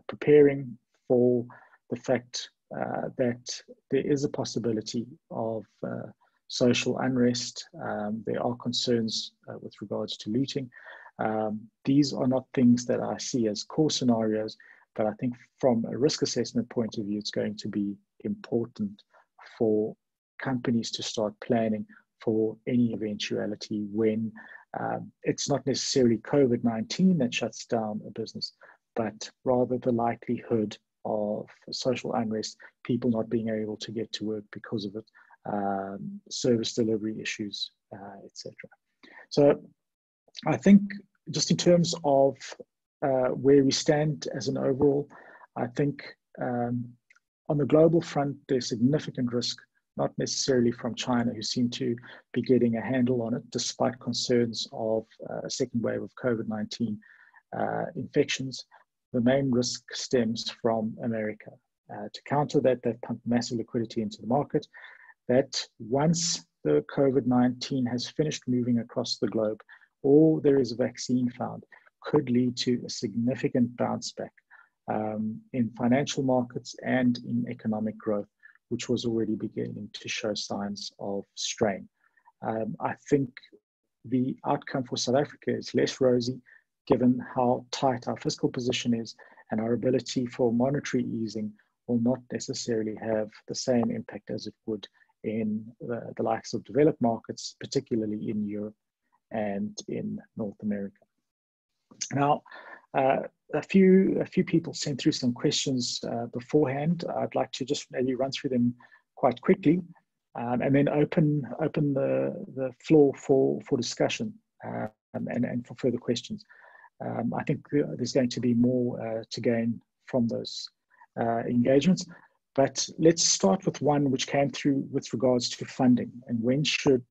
preparing for the fact that there is a possibility of social unrest. There are concerns with regards to looting. These are not things that I see as core scenarios, but I think from a risk assessment point of view, it's going to be important for companies to start planning for any eventuality when it's not necessarily COVID-19 that shuts down a business, but rather the likelihood of social unrest, people not being able to get to work because of it, service delivery issues, etc. So I think just in terms of where we stand as an overall, I think on the global front, there's significant risk not necessarily from China, who seem to be getting a handle on it, despite concerns of a second wave of COVID-19 infections. The main risk stems from America. To counter that, they've pumped massive liquidity into the market, that once the COVID-19 has finished moving across the globe, or there is a vaccine found, could lead to a significant bounce back in financial markets and in economic growth, which was already beginning to show signs of strain. I think the outcome for South Africa is less rosy, given how tight our fiscal position is, and our ability for monetary easing will not necessarily have the same impact as it would in the likes of developed markets, particularly in Europe and in North America. Now, a few people sent through some questions beforehand. I'd like to just maybe run through them quite quickly, and then open the floor for discussion and for further questions. I think there's going to be more to gain from those engagements. But let's start with one which came through with regards to funding, and when should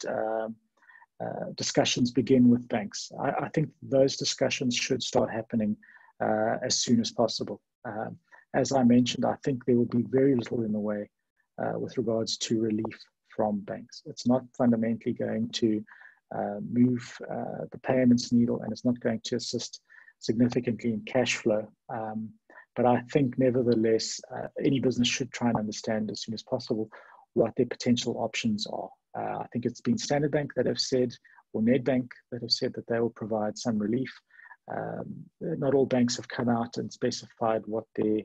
discussions begin with banks. I think those discussions should start happening as soon as possible. As I mentioned, I think there will be very little in the way with regards to relief from banks. It's not fundamentally going to move the payments needle, and it's not going to assist significantly in cash flow. But I think nevertheless, any business should try and understand as soon as possible what their potential options are. I think it's been Standard Bank that have said, or Nedbank that have said that they will provide some relief. Not all banks have come out and specified what their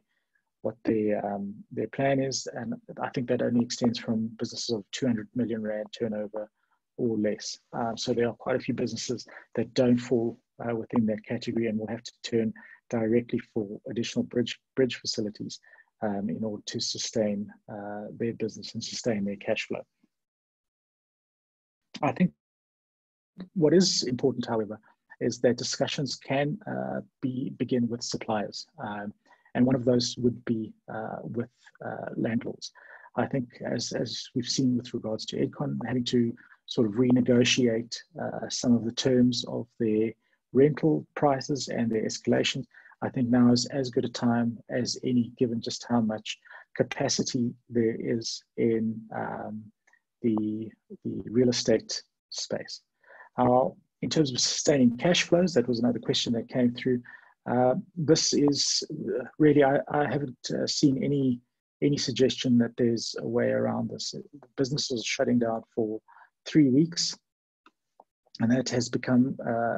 plan is, and I think that only extends from businesses of 200 million rand turnover or less. So there are quite a few businesses that don't fall within that category and will have to turn directly for additional bridge facilities in order to sustain their business and sustain their cash flow. I think what is important, however, is that discussions can begin with suppliers. And one of those would be with landlords. I think as we've seen with regards to Edcon, having to sort of renegotiate some of the terms of their rental prices and their escalations, I think now is as good a time as any, given just how much capacity there is in the real estate space. In terms of sustaining cash flows, that was another question that came through. This is really, I haven't seen any suggestion that there's a way around this. Businesses are shutting down for 3 weeks, and that has become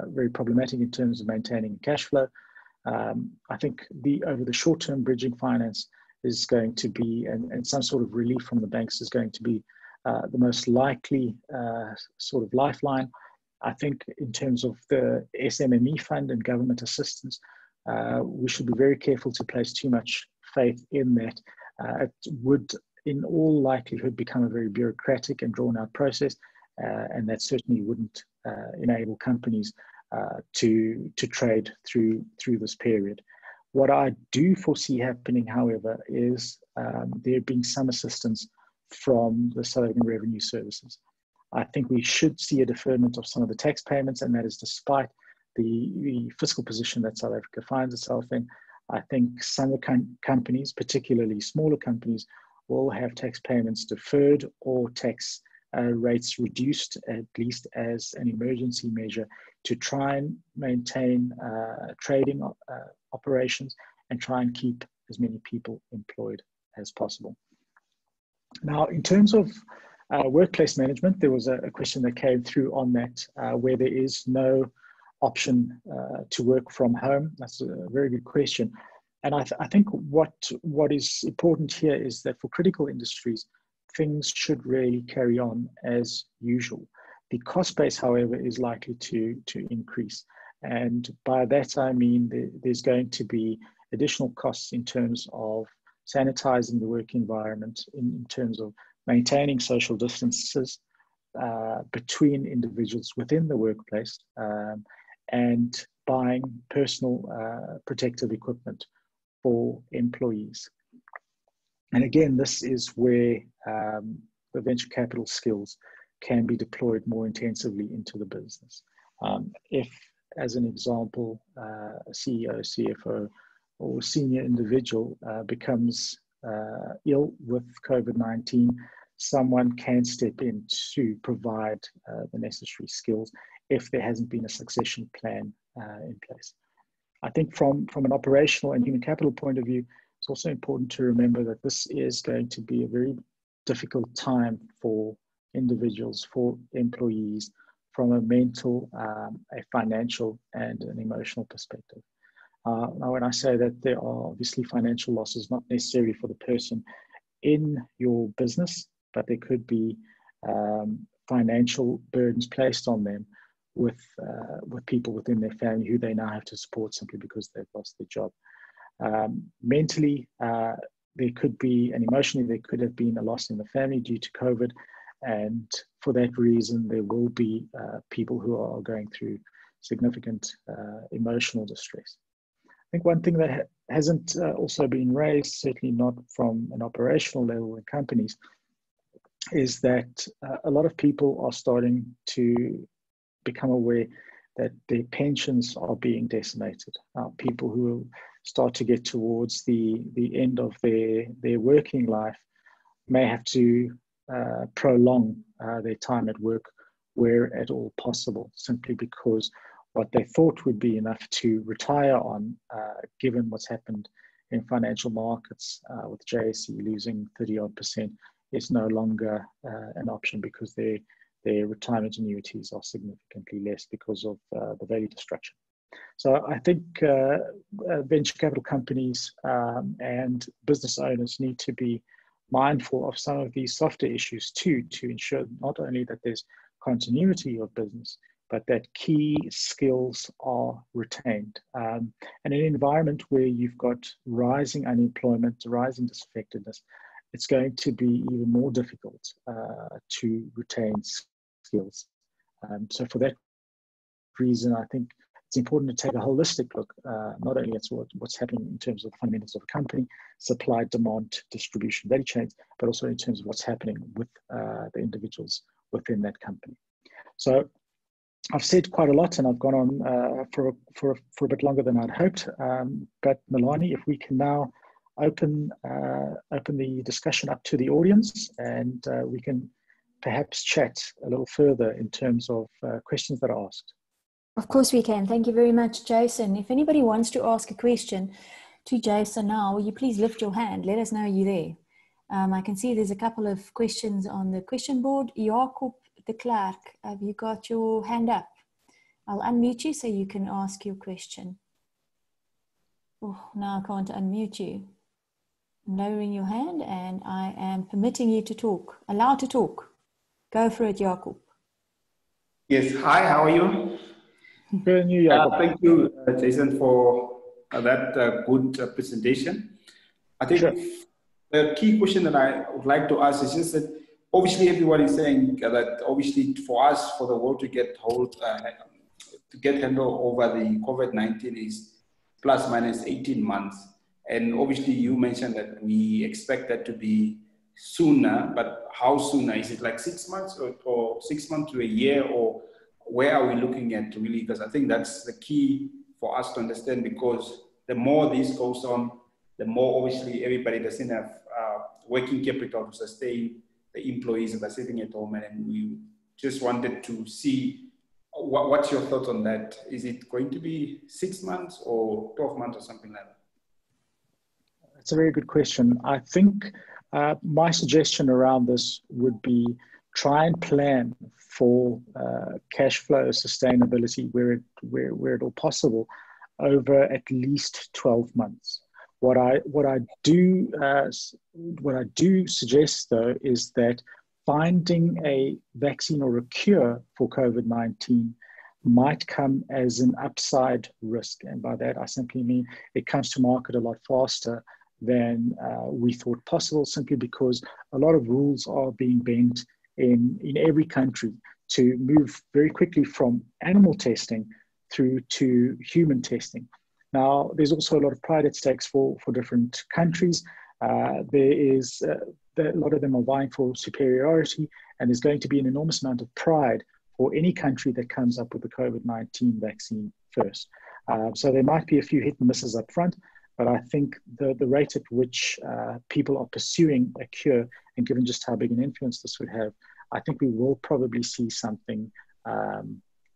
very problematic in terms of maintaining cash flow. I think over the short-term bridging finance is going to be, and some sort of relief from the banks is going to be the most likely sort of lifeline. I think in terms of the SMME fund and government assistance, we should be very careful to place too much faith in that. It would, in all likelihood, become a very bureaucratic and drawn-out process, and that certainly wouldn't enable companies to trade through this period. What I do foresee happening, however, is there being some assistance from the South African Revenue Services. I think we should see a deferment of some of the tax payments, and that is despite the fiscal position that South Africa finds itself in. I think some companies, particularly smaller companies, will have tax payments deferred or tax rates reduced, at least as an emergency measure, to try and maintain trading operations and try and keep as many people employed as possible. Now, in terms of workplace management, there was a question that came through on that, where there is no option to work from home. That's a very good question. And I think what is important here is that for critical industries, things should really carry on as usual. The cost base, however, is likely to increase. And by that, I mean there's going to be additional costs in terms of sanitizing the work environment, in terms of maintaining social distances between individuals within the workplace, and buying personal protective equipment for employees. And again, this is where the venture capital skills can be deployed more intensively into the business. If, as an example, a CEO, CFO, or senior individual becomes ill with COVID-19, someone can step in to provide the necessary skills if there hasn't been a succession plan in place. I think from an operational and human capital point of view, it's also important to remember that this is going to be a very difficult time for individuals, for employees, from a mental, a financial, and an emotional perspective. Now, when I say that, there are obviously financial losses, not necessarily for the person in your business, but there could be financial burdens placed on them with people within their family who they now have to support simply because they've lost their job. Mentally, there could be, and emotionally, there could have been a loss in the family due to COVID. And for that reason, there will be people who are going through significant emotional distress. I think one thing that hasn't also been raised, certainly not from an operational level in companies, is that a lot of people are starting to become aware that their pensions are being decimated. People who will start to get towards the end of their working life may have to prolong their time at work where at all possible, simply because what they thought would be enough to retire on, given what's happened in financial markets with JSE losing 30-odd%, is no longer an option because their retirement annuities are significantly less because of the value destruction. So I think venture capital companies and business owners need to be mindful of some of these softer issues too, to ensure not only that there's continuity of business, but that key skills are retained. And in an environment where you've got rising unemployment, rising disaffectedness, it's going to be even more difficult to retain skills. So for that reason, I think it's important to take a holistic look, not only at what's happening in terms of the fundamentals of a company, supply, demand, distribution, value chains, but also in terms of what's happening with the individuals within that company. So I've said quite a lot, and I've gone on for a bit longer than I'd hoped. But Milani, if we can now open the discussion up to the audience, and we can perhaps chat a little further in terms of questions that are asked. Of course we can. Thank you very much, Jason. If anybody wants to ask a question to Jason now, will you please lift your hand? Let us know you're there. I can see there's a couple of questions on the question board. Jacob de Klerk, have you got your hand up? I'll unmute you so you can ask your question. Oh, now I can't unmute you. I'm lowering your hand and I am permitting you to talk. Allowed to talk. Go for it, Jacob. Yes. Hi, how are you? Good, thank you, Jason, for that good presentation. I think the key question that I would like to ask is just that obviously everyone is saying that obviously for us, for the world to get handle over the COVID-19 is plus minus 18 months. And obviously you mentioned that we expect that to be sooner, but how sooner? Is it like 6 months or 6 months to a year, or where are we looking at really? Because I think that's the key for us to understand, because the more this goes on, the more obviously everybody doesn't have working capital to sustain the employees that are sitting at home. And we just wanted to see what's your thoughts on that? Is it going to be 6 months or 12 months or something like that? That's a very good question. I think my suggestion around this would be try and plan for cash flow sustainability where at all possible over at least 12 months. What I do suggest though is that finding a vaccine or a cure for COVID-19 might come as an upside risk, and by that I simply mean it comes to market a lot faster than we thought possible, simply because a lot of rules are being bent in every country to move very quickly from animal testing through to human testing. Now, there's also a lot of pride at stakes for different countries. There is a lot of them are vying for superiority, and there's going to be an enormous amount of pride for any country that comes up with the COVID-19 vaccine first. So there might be a few hit and misses up front, but I think the rate at which people are pursuing a cure, and given just how big an influence this would have, I think we will probably see something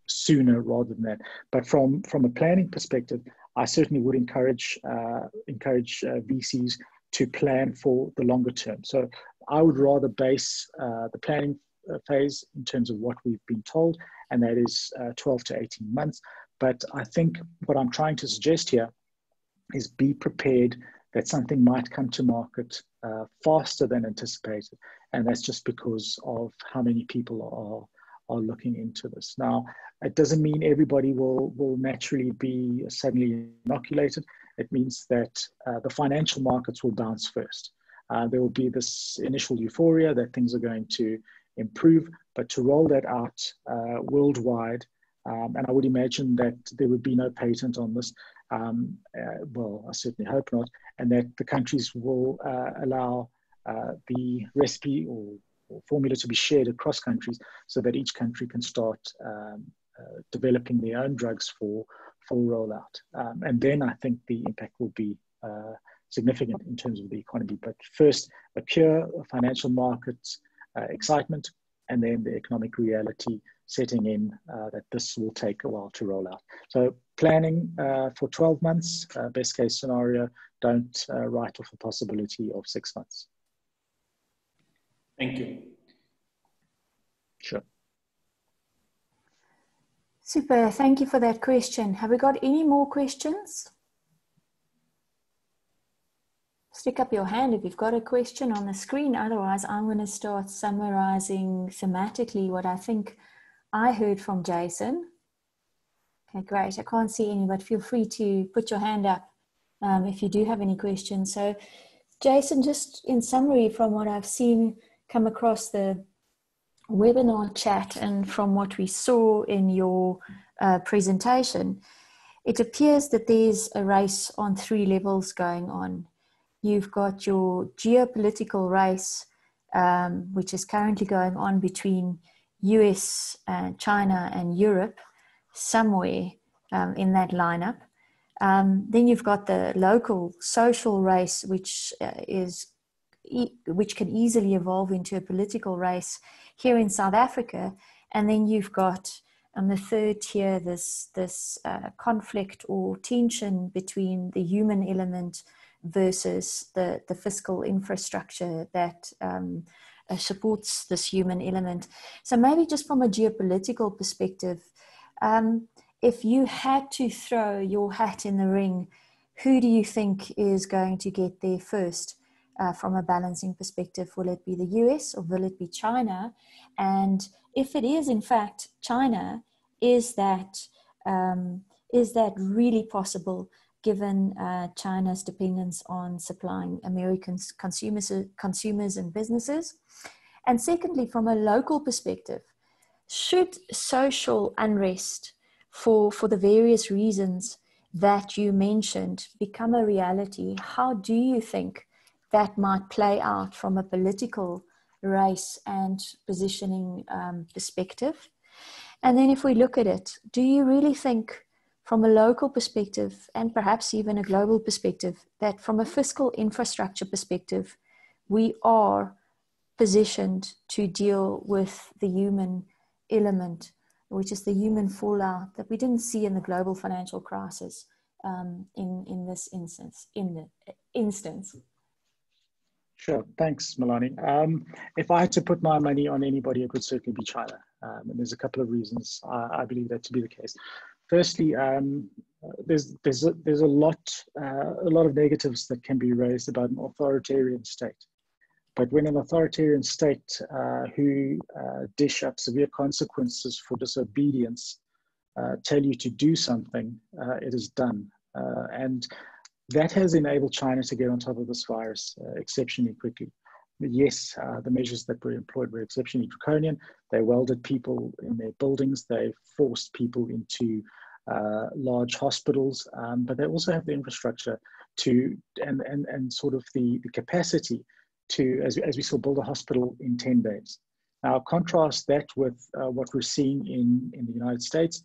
sooner rather than that. But from a planning perspective, I certainly would encourage VCs to plan for the longer term. So I would rather base the planning phase in terms of what we've been told, and that is 12 to 18 months. But I think what I'm trying to suggest here is be prepared that something might come to market faster than anticipated. And that's just because of how many people are looking into this. Now, it doesn't mean everybody will naturally be suddenly inoculated. It means that the financial markets will bounce first. There will be this initial euphoria that things are going to improve, but to roll that out worldwide, and I would imagine that there would be no patent on this. Well, I certainly hope not, and that the countries will allow the recipe or formula to be shared across countries so that each country can start developing their own drugs for rollout. And then I think the impact will be significant in terms of the economy. But first, a cure, financial markets, excitement, and then the economic reality setting in that this will take a while to roll out. So planning for 12 months, best case scenario, don't write off the possibility of 6 months. Thank you. Sure. Super, thank you for that question. Have we got any more questions? Stick up your hand if you've got a question on the screen. Otherwise, I'm going to start summarizing thematically what I think I heard from Jason. Okay, great. I can't see any, but feel free to put your hand up if you do have any questions. So, Jason, just in summary from what I've seen come across the webinar chat and from what we saw in your presentation, it appears that there's a race on 3 levels going on. You've got your geopolitical race, which is currently going on between US, China and Europe, somewhere in that lineup. Then you've got the local social race, which can easily evolve into a political race here in South Africa. And then you've got on the third tier this conflict or tension between the human element versus the fiscal infrastructure that supports this human element. So maybe just from a geopolitical perspective, if you had to throw your hat in the ring, who do you think is going to get there first from a balancing perspective? Will it be the US or will it be China? And if it is in fact China, is that really possible given China's dependence on supplying American consumers and businesses? And secondly, from a local perspective, should social unrest for the various reasons that you mentioned become a reality, how do you think that might play out from a political race and positioning perspective? And then if we look at it, do you really think from a local perspective and perhaps even a global perspective that from a fiscal infrastructure perspective, we are positioned to deal with the human element, which is the human fallout that we didn't see in the global financial crisis in this instance? Sure, thanks, Melanie. If I had to put my money on anybody, it would certainly be China. And there's a couple of reasons I believe that to be the case. Firstly, there's a lot of negatives that can be raised about an authoritarian state. But when an authoritarian state who dish up severe consequences for disobedience tell you to do something, it is done. And that has enabled China to get on top of this virus exceptionally quickly. Yes, the measures that were employed were exceptionally draconian. They welded people in their buildings. They forced people into large hospitals, but they also have the infrastructure to and sort of the capacity to, as we saw, build a hospital in 10 days. Now, contrast that with what we're seeing in the United States,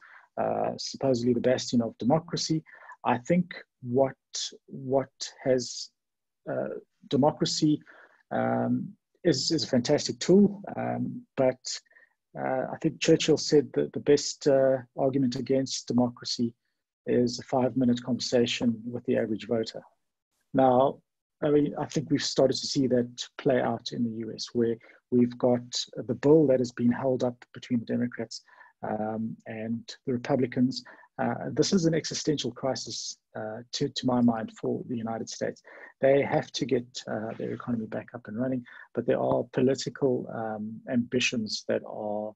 supposedly the bastion of democracy. I think what has democracy is a fantastic tool, but I think Churchill said that the best argument against democracy is a 5-minute conversation with the average voter. Now, I mean, I think we've started to see that play out in the US, where we've got the bill that has been held up between the Democrats and the Republicans. This is an existential crisis, to my mind, for the United States. They have to get their economy back up and running, but there are political ambitions that are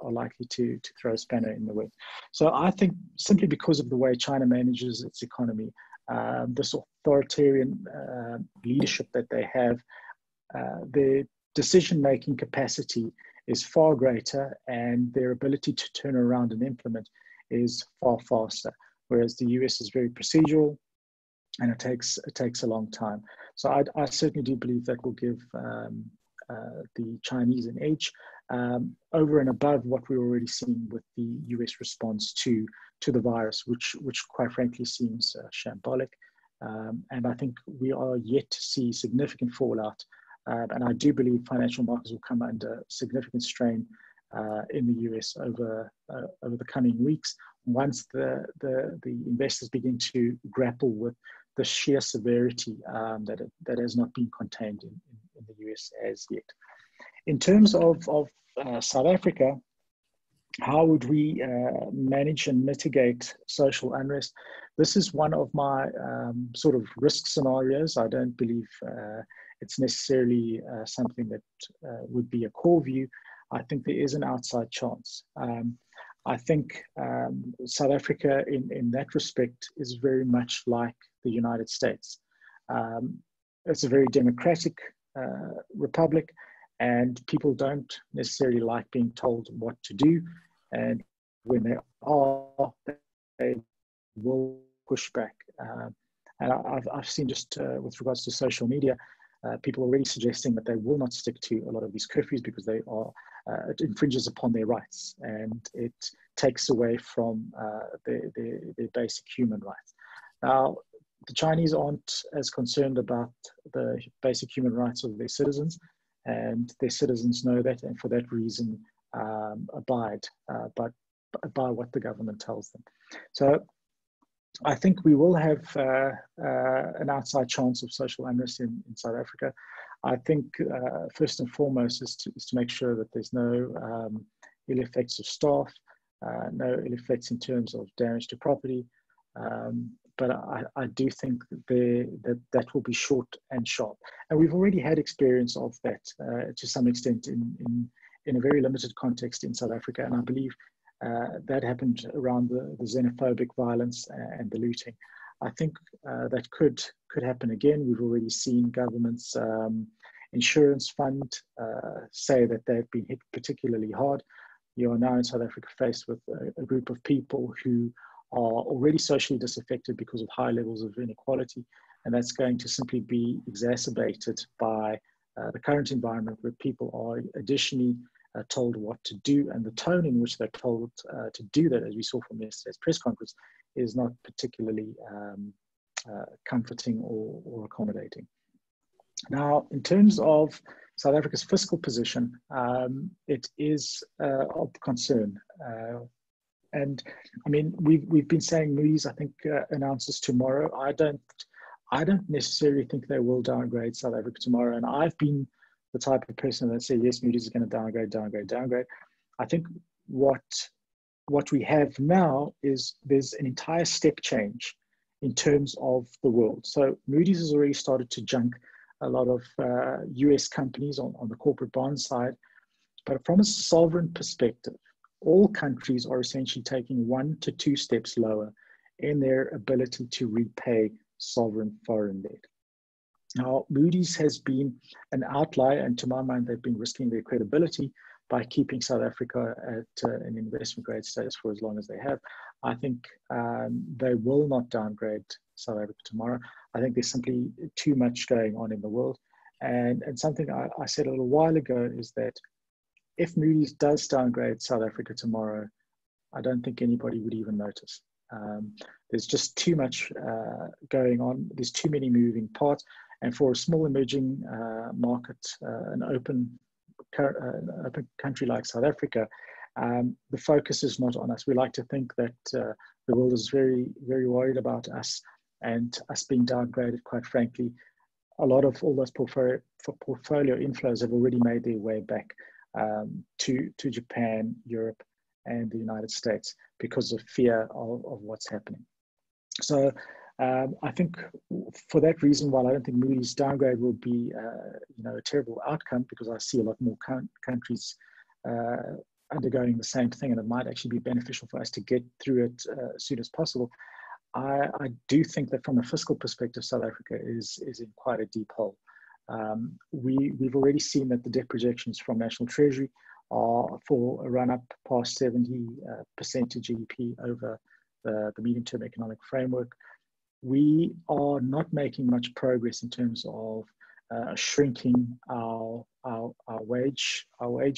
likely to throw a spanner in the works. So I think simply because of the way China manages its economy, this authoritarian leadership that they have, their decision-making capacity is far greater, and their ability to turn around and implement is far faster. Whereas the US is very procedural, and it takes a long time. So I certainly do believe that will give the Chinese an edge over and above what we're already seeing with the US response to the virus, which quite frankly seems shambolic. And I think we are yet to see significant fallout. And I do believe financial markets will come under significant strain in the US over the coming weeks, once the investors begin to grapple with the sheer severity that has not been contained in the US as yet. In terms of South Africa, how would we manage and mitigate social unrest? This is one of my sort of risk scenarios. I don't believe it's necessarily something that would be a core view. I think there is an outside chance. I think South Africa in that respect is very much like the United States. It's a very democratic republic, and people don't necessarily like being told what to do. And when they are, they will push back. And I've seen just with regards to social media, people already suggesting that they will not stick to a lot of these curfews because they are it infringes upon their rights, and it takes away from their basic human rights. Now, the Chinese aren't as concerned about the basic human rights of their citizens, and their citizens know that, and for that reason abide by what the government tells them. So I think we will have an outside chance of social unrest in South Africa. I think first and foremost is to make sure that there's no ill effects of staff, no ill effects in terms of damage to property. But I do think that will be short and sharp. And we've already had experience of that to some extent in a very limited context in South Africa. And I believe that happened around the xenophobic violence and the looting. I think that could happen again. We've already seen governments' insurance fund say that they've been hit particularly hard. You are now in South Africa faced with a group of people who are already socially disaffected because of high levels of inequality, and that's going to simply be exacerbated by the current environment where people are additionally told what to do, and the tone in which they're told to do that, as we saw from yesterday's press conference, is not particularly comforting or accommodating. Now, in terms of South Africa's fiscal position, it is of concern. And I mean, we've been saying Moody's, I think, announces tomorrow. I don't necessarily think they will downgrade South Africa tomorrow. And I've been the type of person that say, yes, Moody's is going to downgrade. I think what we have now is there's an entire step change in terms of the world. So Moody's has already started to junk a lot of US companies on the corporate bond side. But from a sovereign perspective, all countries are essentially taking 1 to 2 steps lower in their ability to repay sovereign foreign debt. Now, Moody's has been an outlier, and to my mind, they've been risking their credibility by keeping South Africa at an investment grade status for as long as they have. I think they will not downgrade South Africa tomorrow. I think there's simply too much going on in the world, And something I said a little while ago is that if Moody's does downgrade South Africa tomorrow, I don't think anybody would even notice. There's just too much going on. There's too many moving parts. And for a small emerging market, an open country like South Africa, the focus is not on us. We like to think that the world is very, very worried about us and us being downgraded, quite frankly. A lot of all those portfolio inflows have already made their way back to Japan, Europe, and the United States because of fear of what's happening. So I think for that reason, while I don't think Moody's downgrade will be a terrible outcome, because I see a lot more countries undergoing the same thing, and it might actually be beneficial for us to get through it as soon as possible. I do think that from a fiscal perspective, South Africa is in quite a deep hole. We've already seen that the debt projections from National Treasury are for a run-up past 70% to GDP over the medium-term economic framework. We are not making much progress in terms of shrinking our wage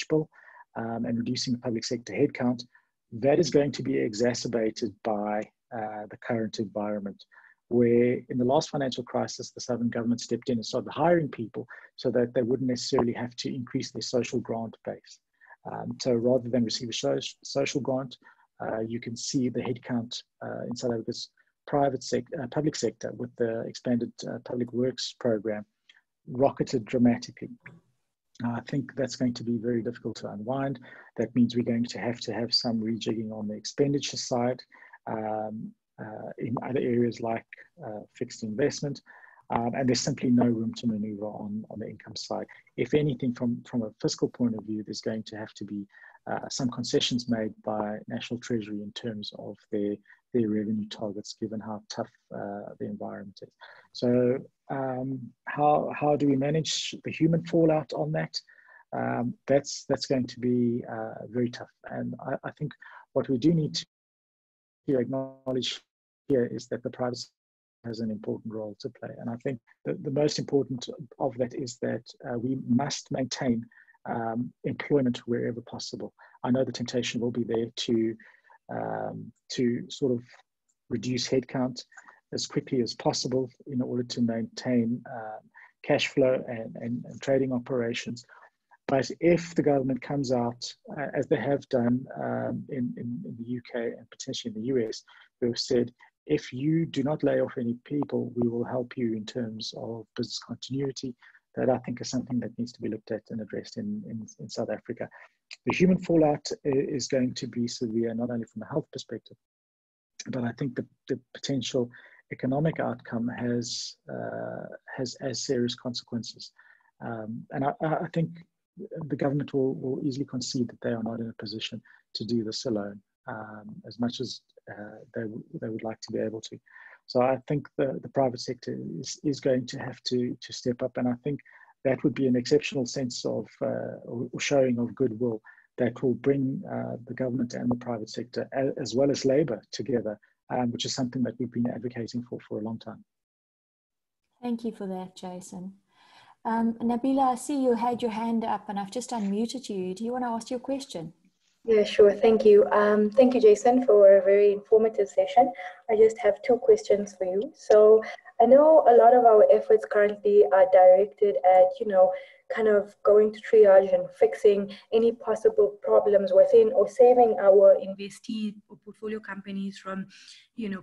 bill and reducing the public sector headcount. That is going to be exacerbated by the current environment, where in the last financial crisis, the Southern government stepped in and started hiring people so that they wouldn't necessarily have to increase their social grant base. So rather than receive a social grant, you can see the headcount in South Africa's public sector with the expanded public works program rocketed dramatically. I think that's going to be very difficult to unwind. That means we're going to have some rejigging on the expenditure side in other areas like fixed investment. And there's simply no room to maneuver on the income side. If anything, from a fiscal point of view, there's going to have to be some concessions made by National Treasury in terms of their revenue targets, given how tough the environment is. So how do we manage the human fallout on that? That's going to be very tough. And I think what we do need to acknowledge here is that the private sector has an important role to play. And I think the most important of that is that we must maintain employment wherever possible. I know the temptation will be there to sort of reduce headcount as quickly as possible in order to maintain cash flow and trading operations. But if the government comes out, as they have done in the UK and potentially in the US, who have said, if you do not lay off any people, we will help you in terms of business continuity. That I think is something that needs to be looked at and addressed in South Africa. The human fallout is going to be severe, not only from a health perspective, but I think the potential economic outcome has as serious consequences. And I think the government will easily concede that they are not in a position to do this alone, as much as they would like to be able to. So I think the private sector is going to have to step up, and I think that would be an exceptional sense of or showing of goodwill that will bring the government and the private sector, as well as labour, together, which is something that we've been advocating for a long time. Thank you for that, Jason. Nabila, I see you had your hand up and I've just unmuted you. Do you want to ask your question? Yeah, sure. Thank you. Thank you, Jason, for a very informative session. I just have two questions for you. So I know a lot of our efforts currently are directed at, kind of going to triage and fixing any possible problems within, or saving our investee or portfolio companies from,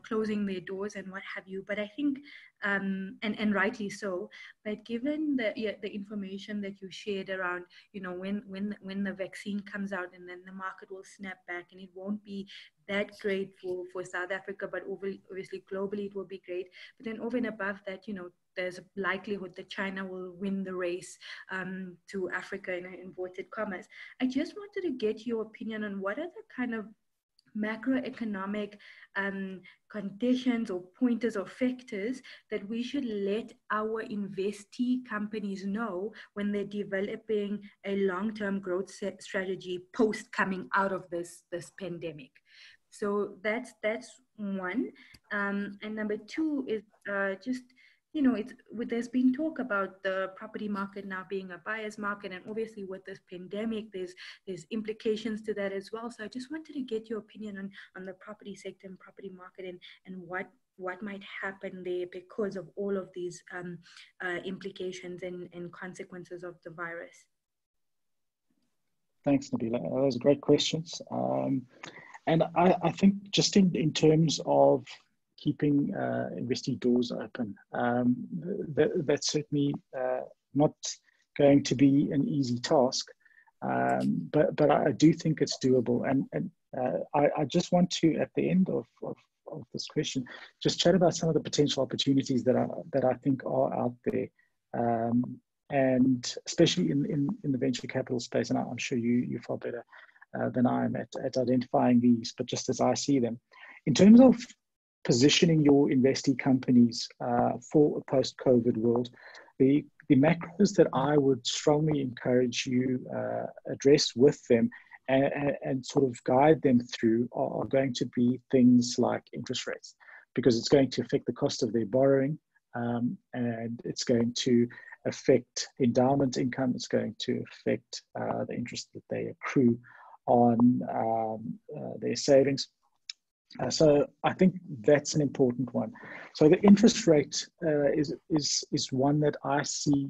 closing their doors and what have you. But I think, and rightly so, but given the information that you shared around, when the vaccine comes out, and then the market will snap back, and it won't be that great for South Africa, but obviously globally it will be great. But then over and above that, there's a likelihood that China will win the race to Africa, in inverted commas. I just wanted to get your opinion on what are the kind of macroeconomic conditions or pointers or factors that we should let our investee companies know when they're developing a long-term growth strategy post coming out of this pandemic. So that's one. And number two is just there's been talk about the property market now being a buyer's market, and obviously with this pandemic, there's implications to that as well. So I just wanted to get your opinion on the property sector and property market, and what might happen there because of all of these implications and consequences of the virus. Thanks, Nabila. Those are great questions. And I think just in terms of keeping Investee doors open, that's certainly not going to be an easy task, but I do think it's doable. And I just want to, at the end of this question, just chat about some of the potential opportunities that I think are out there, and especially in the venture capital space. And I'm sure you far better than I am at identifying these, but just as I see them. In terms of positioning your investee companies for a post-COVID world, the macros that I would strongly encourage you address with them and sort of guide them through are going to be things like interest rates, because it's going to affect the cost of their borrowing, and it's going to affect endowment income. It's going to affect the interest that they accrue on their savings. So I think that's an important one. So the interest rate is one that I see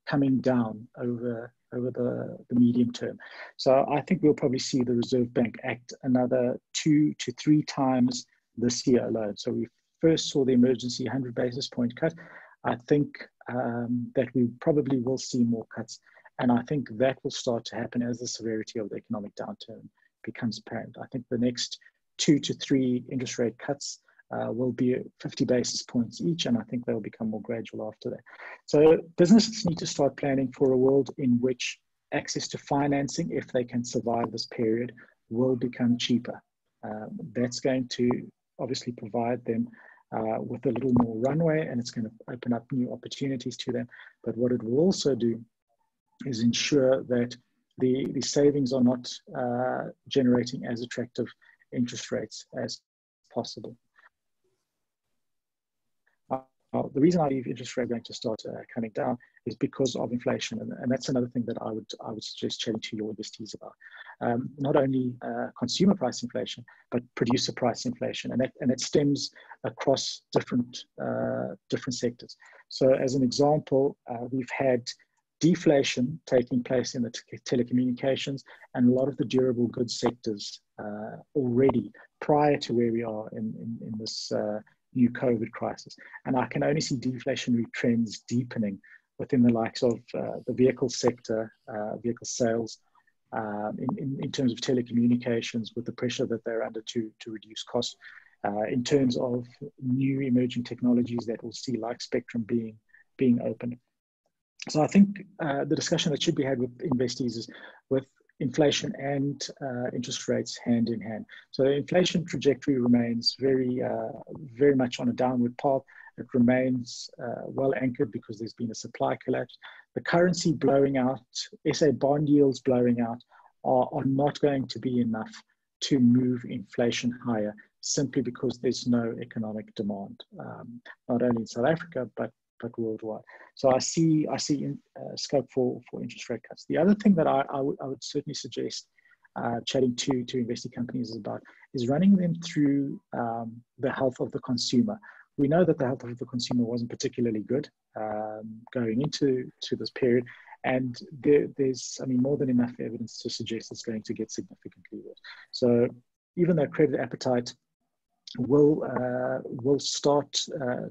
coming down over the medium term. So I think we'll probably see the Reserve Bank act another 2 to 3 times this year alone. So we first saw the emergency 100 basis point cut. I think that we probably will see more cuts. And I think that will start to happen as the severity of the economic downturn becomes apparent. I think the next 2 to 3 interest rate cuts will be 50 basis points each, and I think they'll become more gradual after that. So businesses need to start planning for a world in which access to financing, if they can survive this period, will become cheaper. That's going to obviously provide them with a little more runway, and it's going to open up new opportunities to them. But what it will also do is ensure that the savings are not generating as attractive interest rates as possible. The reason I believe interest rates are going to start coming down is because of inflation, and that's another thing that I would suggest chatting to your investees about. Not only consumer price inflation, but producer price inflation, and it stems across different sectors. So, as an example, we've had deflation taking place in the telecommunications and a lot of the durable goods sectors already prior to where we are in this new COVID crisis. And I can only see deflationary trends deepening within the likes of the vehicle sector, vehicle sales, in terms of telecommunications, with the pressure that they're under to reduce costs, in terms of new emerging technologies that we'll see, like spectrum being opened. So I think the discussion that should be had with investees is with inflation and interest rates hand in hand. So the inflation trajectory remains very much on a downward path. It remains well anchored because there's been a supply collapse. The currency blowing out, SA bond yields blowing out are not going to be enough to move inflation higher, simply because there's no economic demand, not only in South Africa, but worldwide. So I see scope for interest rate cuts. The other thing that I would certainly suggest chatting to investee companies about is running them through the health of the consumer. We know that the health of the consumer wasn't particularly good going into this period, and there's more than enough evidence to suggest it's going to get significantly worse. So even though credit appetite will start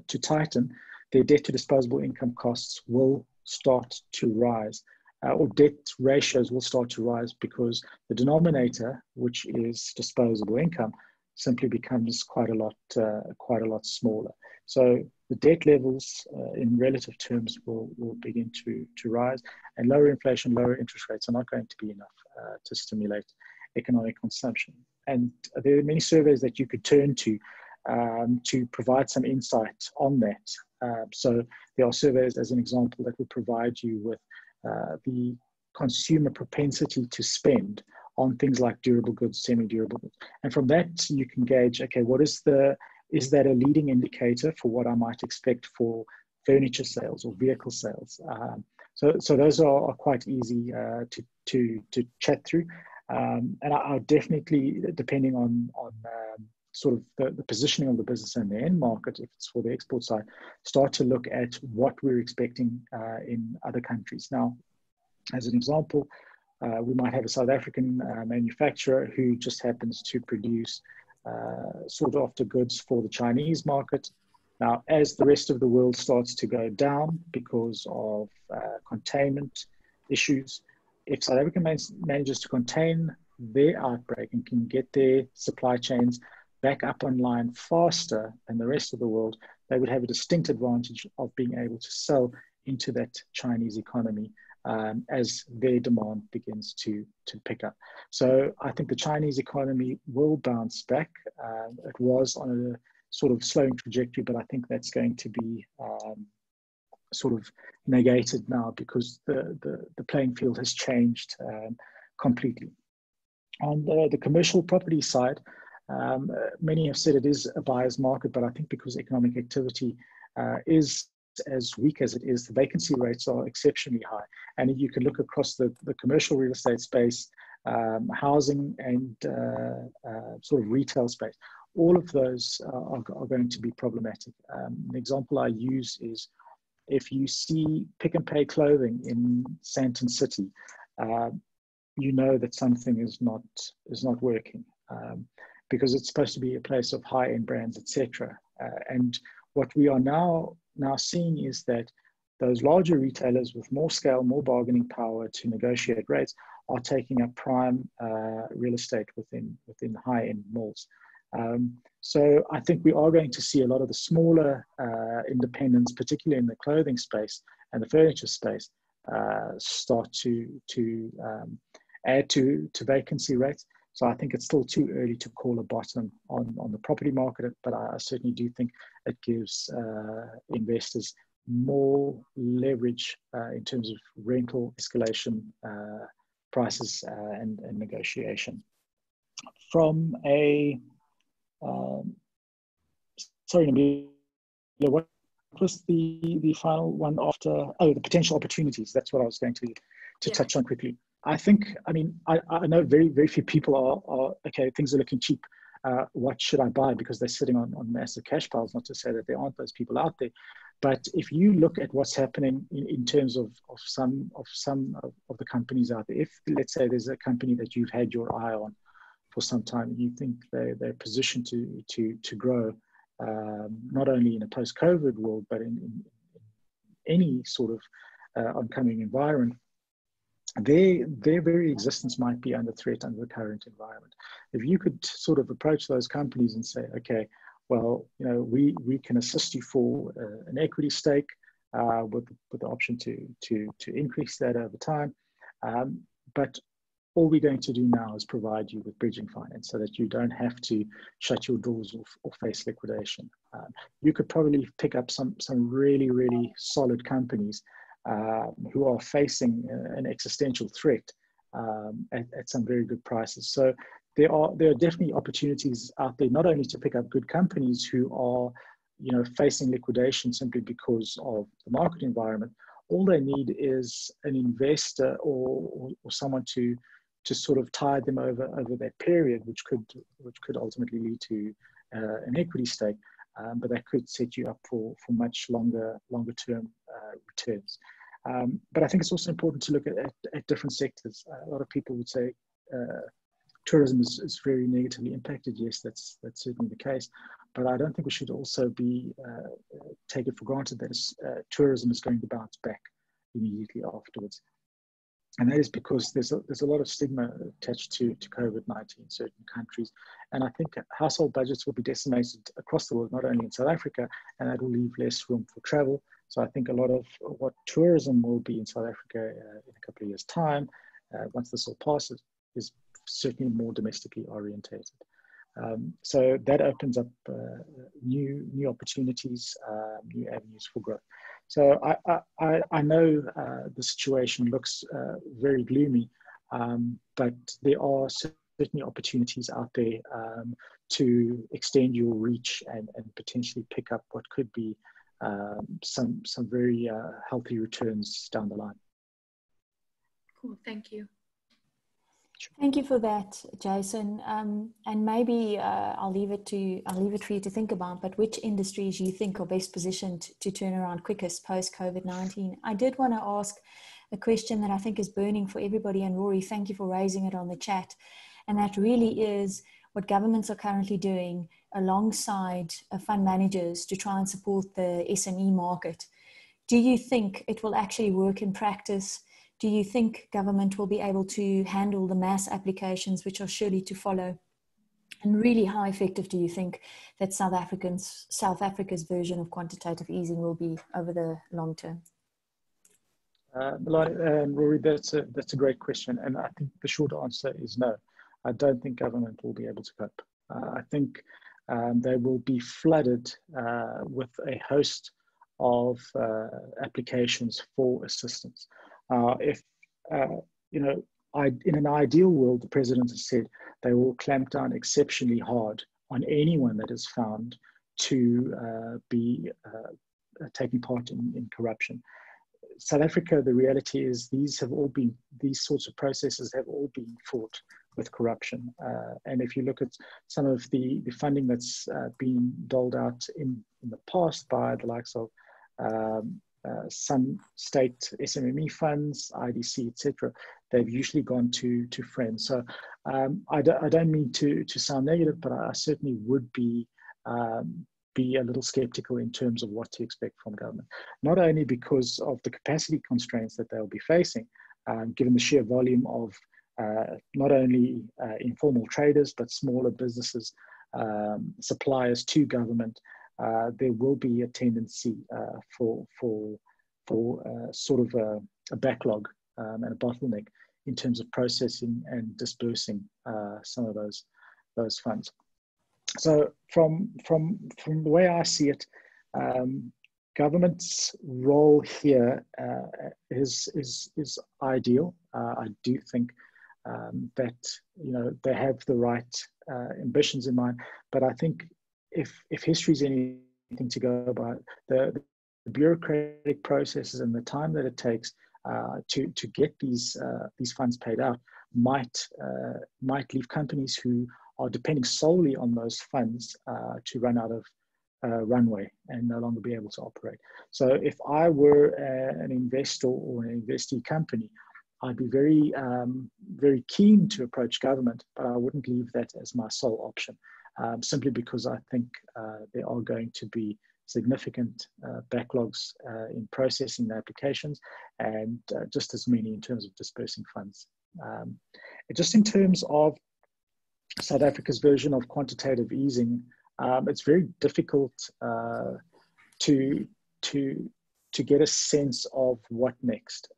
to tighten, their debt to disposable income costs will start to rise, or debt ratios will start to rise, because the denominator, which is disposable income, simply becomes quite a lot smaller. So the debt levels in relative terms will begin to rise, and lower inflation, lower interest rates are not going to be enough to stimulate economic consumption. And there are many surveys that you could turn to provide some insight on that. So there are surveys, as an example, that will provide you with the consumer propensity to spend on things like durable goods, semi-durable goods. And from that, you can gauge, okay, what is the is that a leading indicator for what I might expect for furniture sales or vehicle sales? So those are quite easy to chat through. And I definitely, depending on sort of the positioning of the business and the end market, if it's for the export side, start to look at what we're expecting in other countries. Now, as an example, we might have a South African manufacturer who just happens to produce sought after goods for the Chinese market. Now, as the rest of the world starts to go down because of containment issues, if South Africa manages to contain their outbreak and can get their supply chains back up online faster than the rest of the world, they would have a distinct advantage of being able to sell into that Chinese economy as their demand begins to pick up. So I think the Chinese economy will bounce back. It was on a sort of slowing trajectory, but I think that's going to be sort of negated now because the playing field has changed completely. On the commercial property side, many have said it is a buyer's market, but I think because economic activity is as weak as it is, the vacancy rates are exceptionally high. And you can look across the commercial real estate space, housing and sort of retail space. All of those are going to be problematic. An example I use is if you see Pick and Pay clothing in Sandton City, you know that something is not working because it's supposed to be a place of high-end brands, etc. And what we are now seeing is that those larger retailers with more scale, more bargaining power to negotiate rates are taking up prime real estate within high-end malls. So I think we are going to see a lot of the smaller independents, particularly in the clothing space and the furniture space, start to add to vacancy rates. So I think it's still too early to call a bottom on the property market, but I certainly do think it gives investors more leverage in terms of rental escalation, prices, and negotiation. From a sorry, Nabila, what was the final one after? Oh, the potential opportunities. That's what I was going to touch on quickly. I think, I mean, I know very, very few people are okay, things are looking cheap. What should I buy? Because they're sitting on massive cash piles, not to say that there aren't those people out there. But if you look at what's happening in terms of some of the companies out there, if let's say there's a company that you've had your eye on for some time, and you think they're positioned to grow, not only in a post-COVID world, but in any sort of oncoming environment, their very existence might be under threat under the current environment. If you could sort of approach those companies and say, okay, well, you know, we can assist you for an equity stake with the option to increase that over time, but all we're going to do now is provide you with bridging finance so that you don't have to shut your doors or face liquidation. You could probably pick up some really, really solid companies who are facing an existential threat at some very good prices. So there are definitely opportunities out there, not only to pick up good companies who are, you know, facing liquidation simply because of the market environment. All they need is an investor or someone to sort of tide them over that period, which could ultimately lead to an equity stake, but that could set you up for much longer term returns. But I think it's also important to look at different sectors. A lot of people would say tourism is very negatively impacted. Yes, that's certainly the case, but I don't think we should also be take it for granted that tourism is going to bounce back immediately afterwards. And that is because there's a lot of stigma attached to COVID-19 in certain countries. And I think household budgets will be decimated across the world, not only in South Africa, and that will leave less room for travel. So I think a lot of what tourism will be in South Africa in a couple of years' time, once this all passes, is certainly more domestically orientated. So that opens up new opportunities, new avenues for growth. So I know the situation looks very gloomy, but there are certainly opportunities out there to extend your reach and potentially pick up what could be some very healthy returns down the line. Cool, thank you. Thank you for that, Jason. And maybe I'll leave it for you to think about. But which industries you think are best positioned to turn around quickest post COVID-19? I did want to ask a question that I think is burning for everybody. And Rory, thank you for raising it on the chat. And that really is what governments are currently doing alongside fund managers to try and support the SME market. Do you think it will actually work in practice? Do you think government will be able to handle the mass applications which are surely to follow? And really, how effective do you think that South Africa's version of quantitative easing will be over the long term? Rory, that's a great question. And I think the short answer is no. I don't think government will be able to cope. I think they will be flooded with a host of applications for assistance. If in an ideal world, the president has said they will clamp down exceptionally hard on anyone that is found to be taking part in corruption. South Africa, the reality is these sorts of processes have all been fought with corruption. And if you look at some of the funding that's been doled out in the past by the likes of some state SMME funds, IDC, etc., they've usually gone to friends. So I don't mean to sound negative, but I certainly would be a little skeptical in terms of what to expect from government. Not only because of the capacity constraints that they'll be facing, given the sheer volume of not only informal traders, but smaller businesses, suppliers to government, there will be a tendency for sort of a backlog and a bottleneck in terms of processing and dispersing some of those funds. So from the way I see it, government's role here is ideal. I do think that they have the right ambitions in mind, but I think if history is anything to go by, the bureaucratic processes and the time that it takes to get these funds paid out might leave companies who are depending solely on those funds to run out of runway and no longer be able to operate. So if I were an investor or an investee company, I'd be very, very keen to approach government, but I wouldn't leave that as my sole option, simply because I think there are going to be significant backlogs in processing the applications and just as many in terms of dispersing funds. Just in terms of South Africa's version of quantitative easing, it's very difficult to get a sense of what next.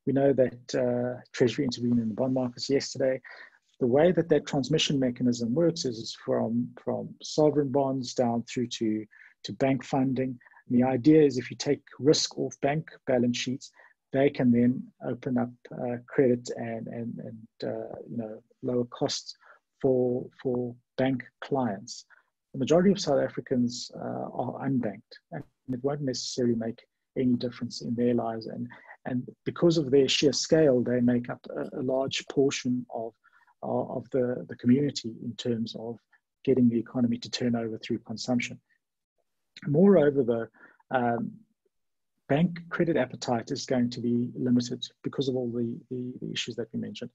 We know that Treasury intervened in the bond markets yesterday. The way that transmission mechanism works is from sovereign bonds down through to bank funding. And the idea is if you take risk off bank balance sheets, they can then open up credit and lower costs for bank clients. The majority of South Africans are unbanked, and it won't necessarily make any difference in their lives. And because of their sheer scale, they make up a large portion of the community in terms of getting the economy to turn over through consumption. Moreover, the bank credit appetite is going to be limited because of all the issues that we mentioned,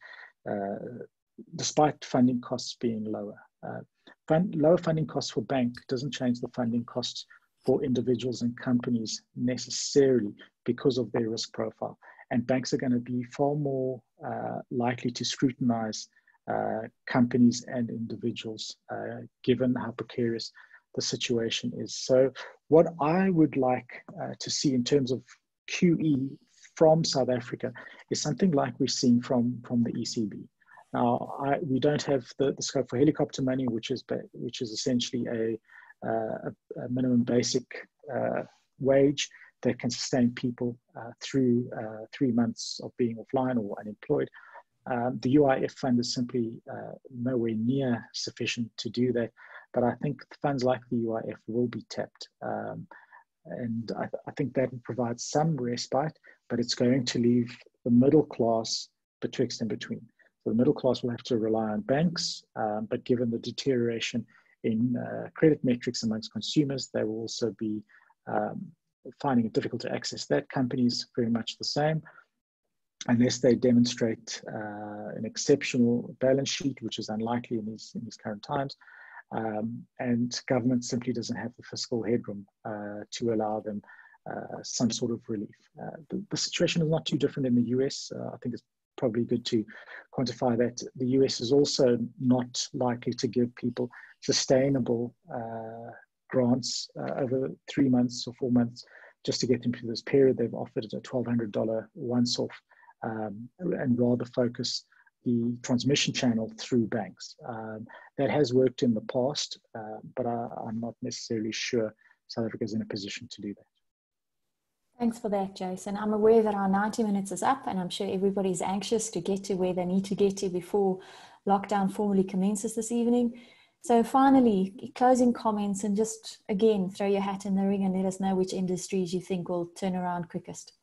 despite funding costs being lower. Lower funding costs for bank doesn't change the funding costs for individuals and companies necessarily because of their risk profile. And banks are going to be far more likely to scrutinize companies and individuals given how precarious the situation is. So what I would like to see in terms of QE from South Africa is something like we've seen from the ECB. Now, we don't have the scope for helicopter money, which is essentially a minimum basic wage that can sustain people through 3 months of being offline or unemployed. The UIF fund is simply nowhere near sufficient to do that, but I think funds like the UIF will be tapped. And I think that will provide some respite, but it's going to leave the middle class betwixt and between. So the middle class will have to rely on banks, but given the deterioration in credit metrics amongst consumers, they will also be finding it difficult to access that. Companies very much the same, unless they demonstrate an exceptional balance sheet, which is unlikely in these current times. And government simply doesn't have the fiscal headroom to allow them some sort of relief. The situation is not too different in the US. I think it's probably good to quantify that. The US is also not likely to give people sustainable grants over 3 months or 4 months just to get them through this period. They've offered a $1,200 once-off and rather focus the transmission channel through banks. That has worked in the past, but I'm not necessarily sure South Africa is in a position to do that. Thanks for that, Jason. I'm aware that our 90 minutes is up, and I'm sure everybody's anxious to get to where they need to get to before lockdown formally commences this evening. So finally, closing comments, and just again, throw your hat in the ring and let us know which industries you think will turn around quickest.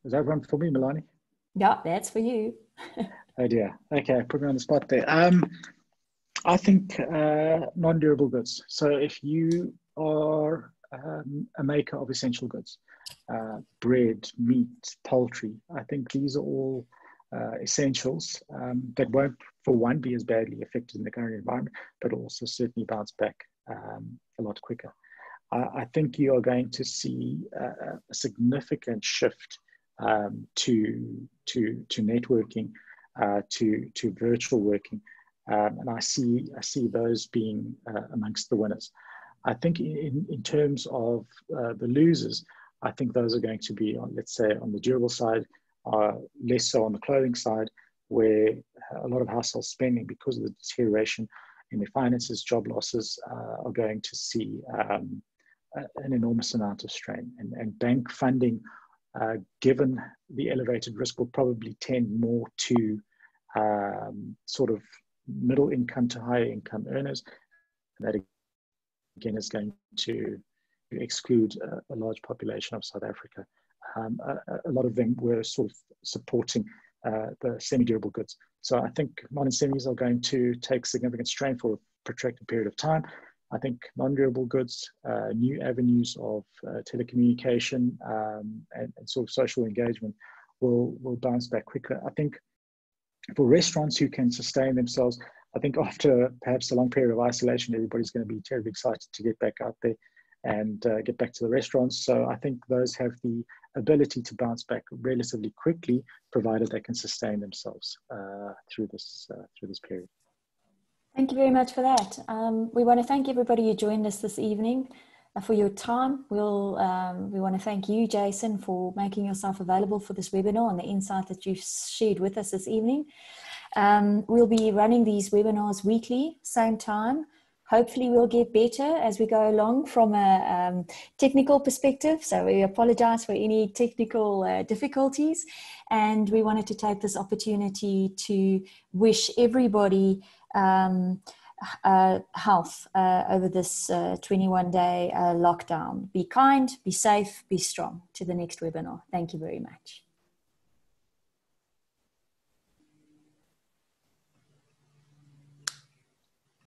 Is that one for me, Melanie? Yeah, that's for you. Oh dear. Okay, put me on the spot there. I think non-durable goods. So if you are a maker of essential goods, bread, meat, poultry, I think these are all essentials that won't, for one, be as badly affected in the current environment, but also certainly bounce back a lot quicker. I think you are going to see a significant shift to networking, to virtual working, and I see those being amongst the winners. I think in terms of the losers, I think those are going to be on, let's say, on the durable side, less so on the clothing side, where a lot of household spending, because of the deterioration in their finances, job losses, are going to see an enormous amount of strain. And bank funding, given the elevated risk, will probably tend more to sort of middle income to higher income earners. And that again is going to exclude a large population of South Africa. A lot of them were sort of supporting the semi-durable goods. So I think modern semis are going to take significant strain for a protracted period of time. I think non-durable goods, new avenues of telecommunication and sort of social engagement will bounce back quicker. I think for restaurants who can sustain themselves, I think after perhaps a long period of isolation, everybody's going to be terribly excited to get back out there and get back to the restaurants. So I think those have the ability to bounce back relatively quickly, provided they can sustain themselves through this period. Thank you very much for that. We want to thank everybody who joined us this evening for your time. We want to thank you, Jason, for making yourself available for this webinar and the insight that you've shared with us this evening. We'll be running these webinars weekly, same time. Hopefully we'll get better as we go along from a technical perspective. So we apologize for any technical difficulties. And we wanted to take this opportunity to wish everybody health over this 21-day lockdown. Be kind, be safe, be strong. To the next webinar. Thank you very much.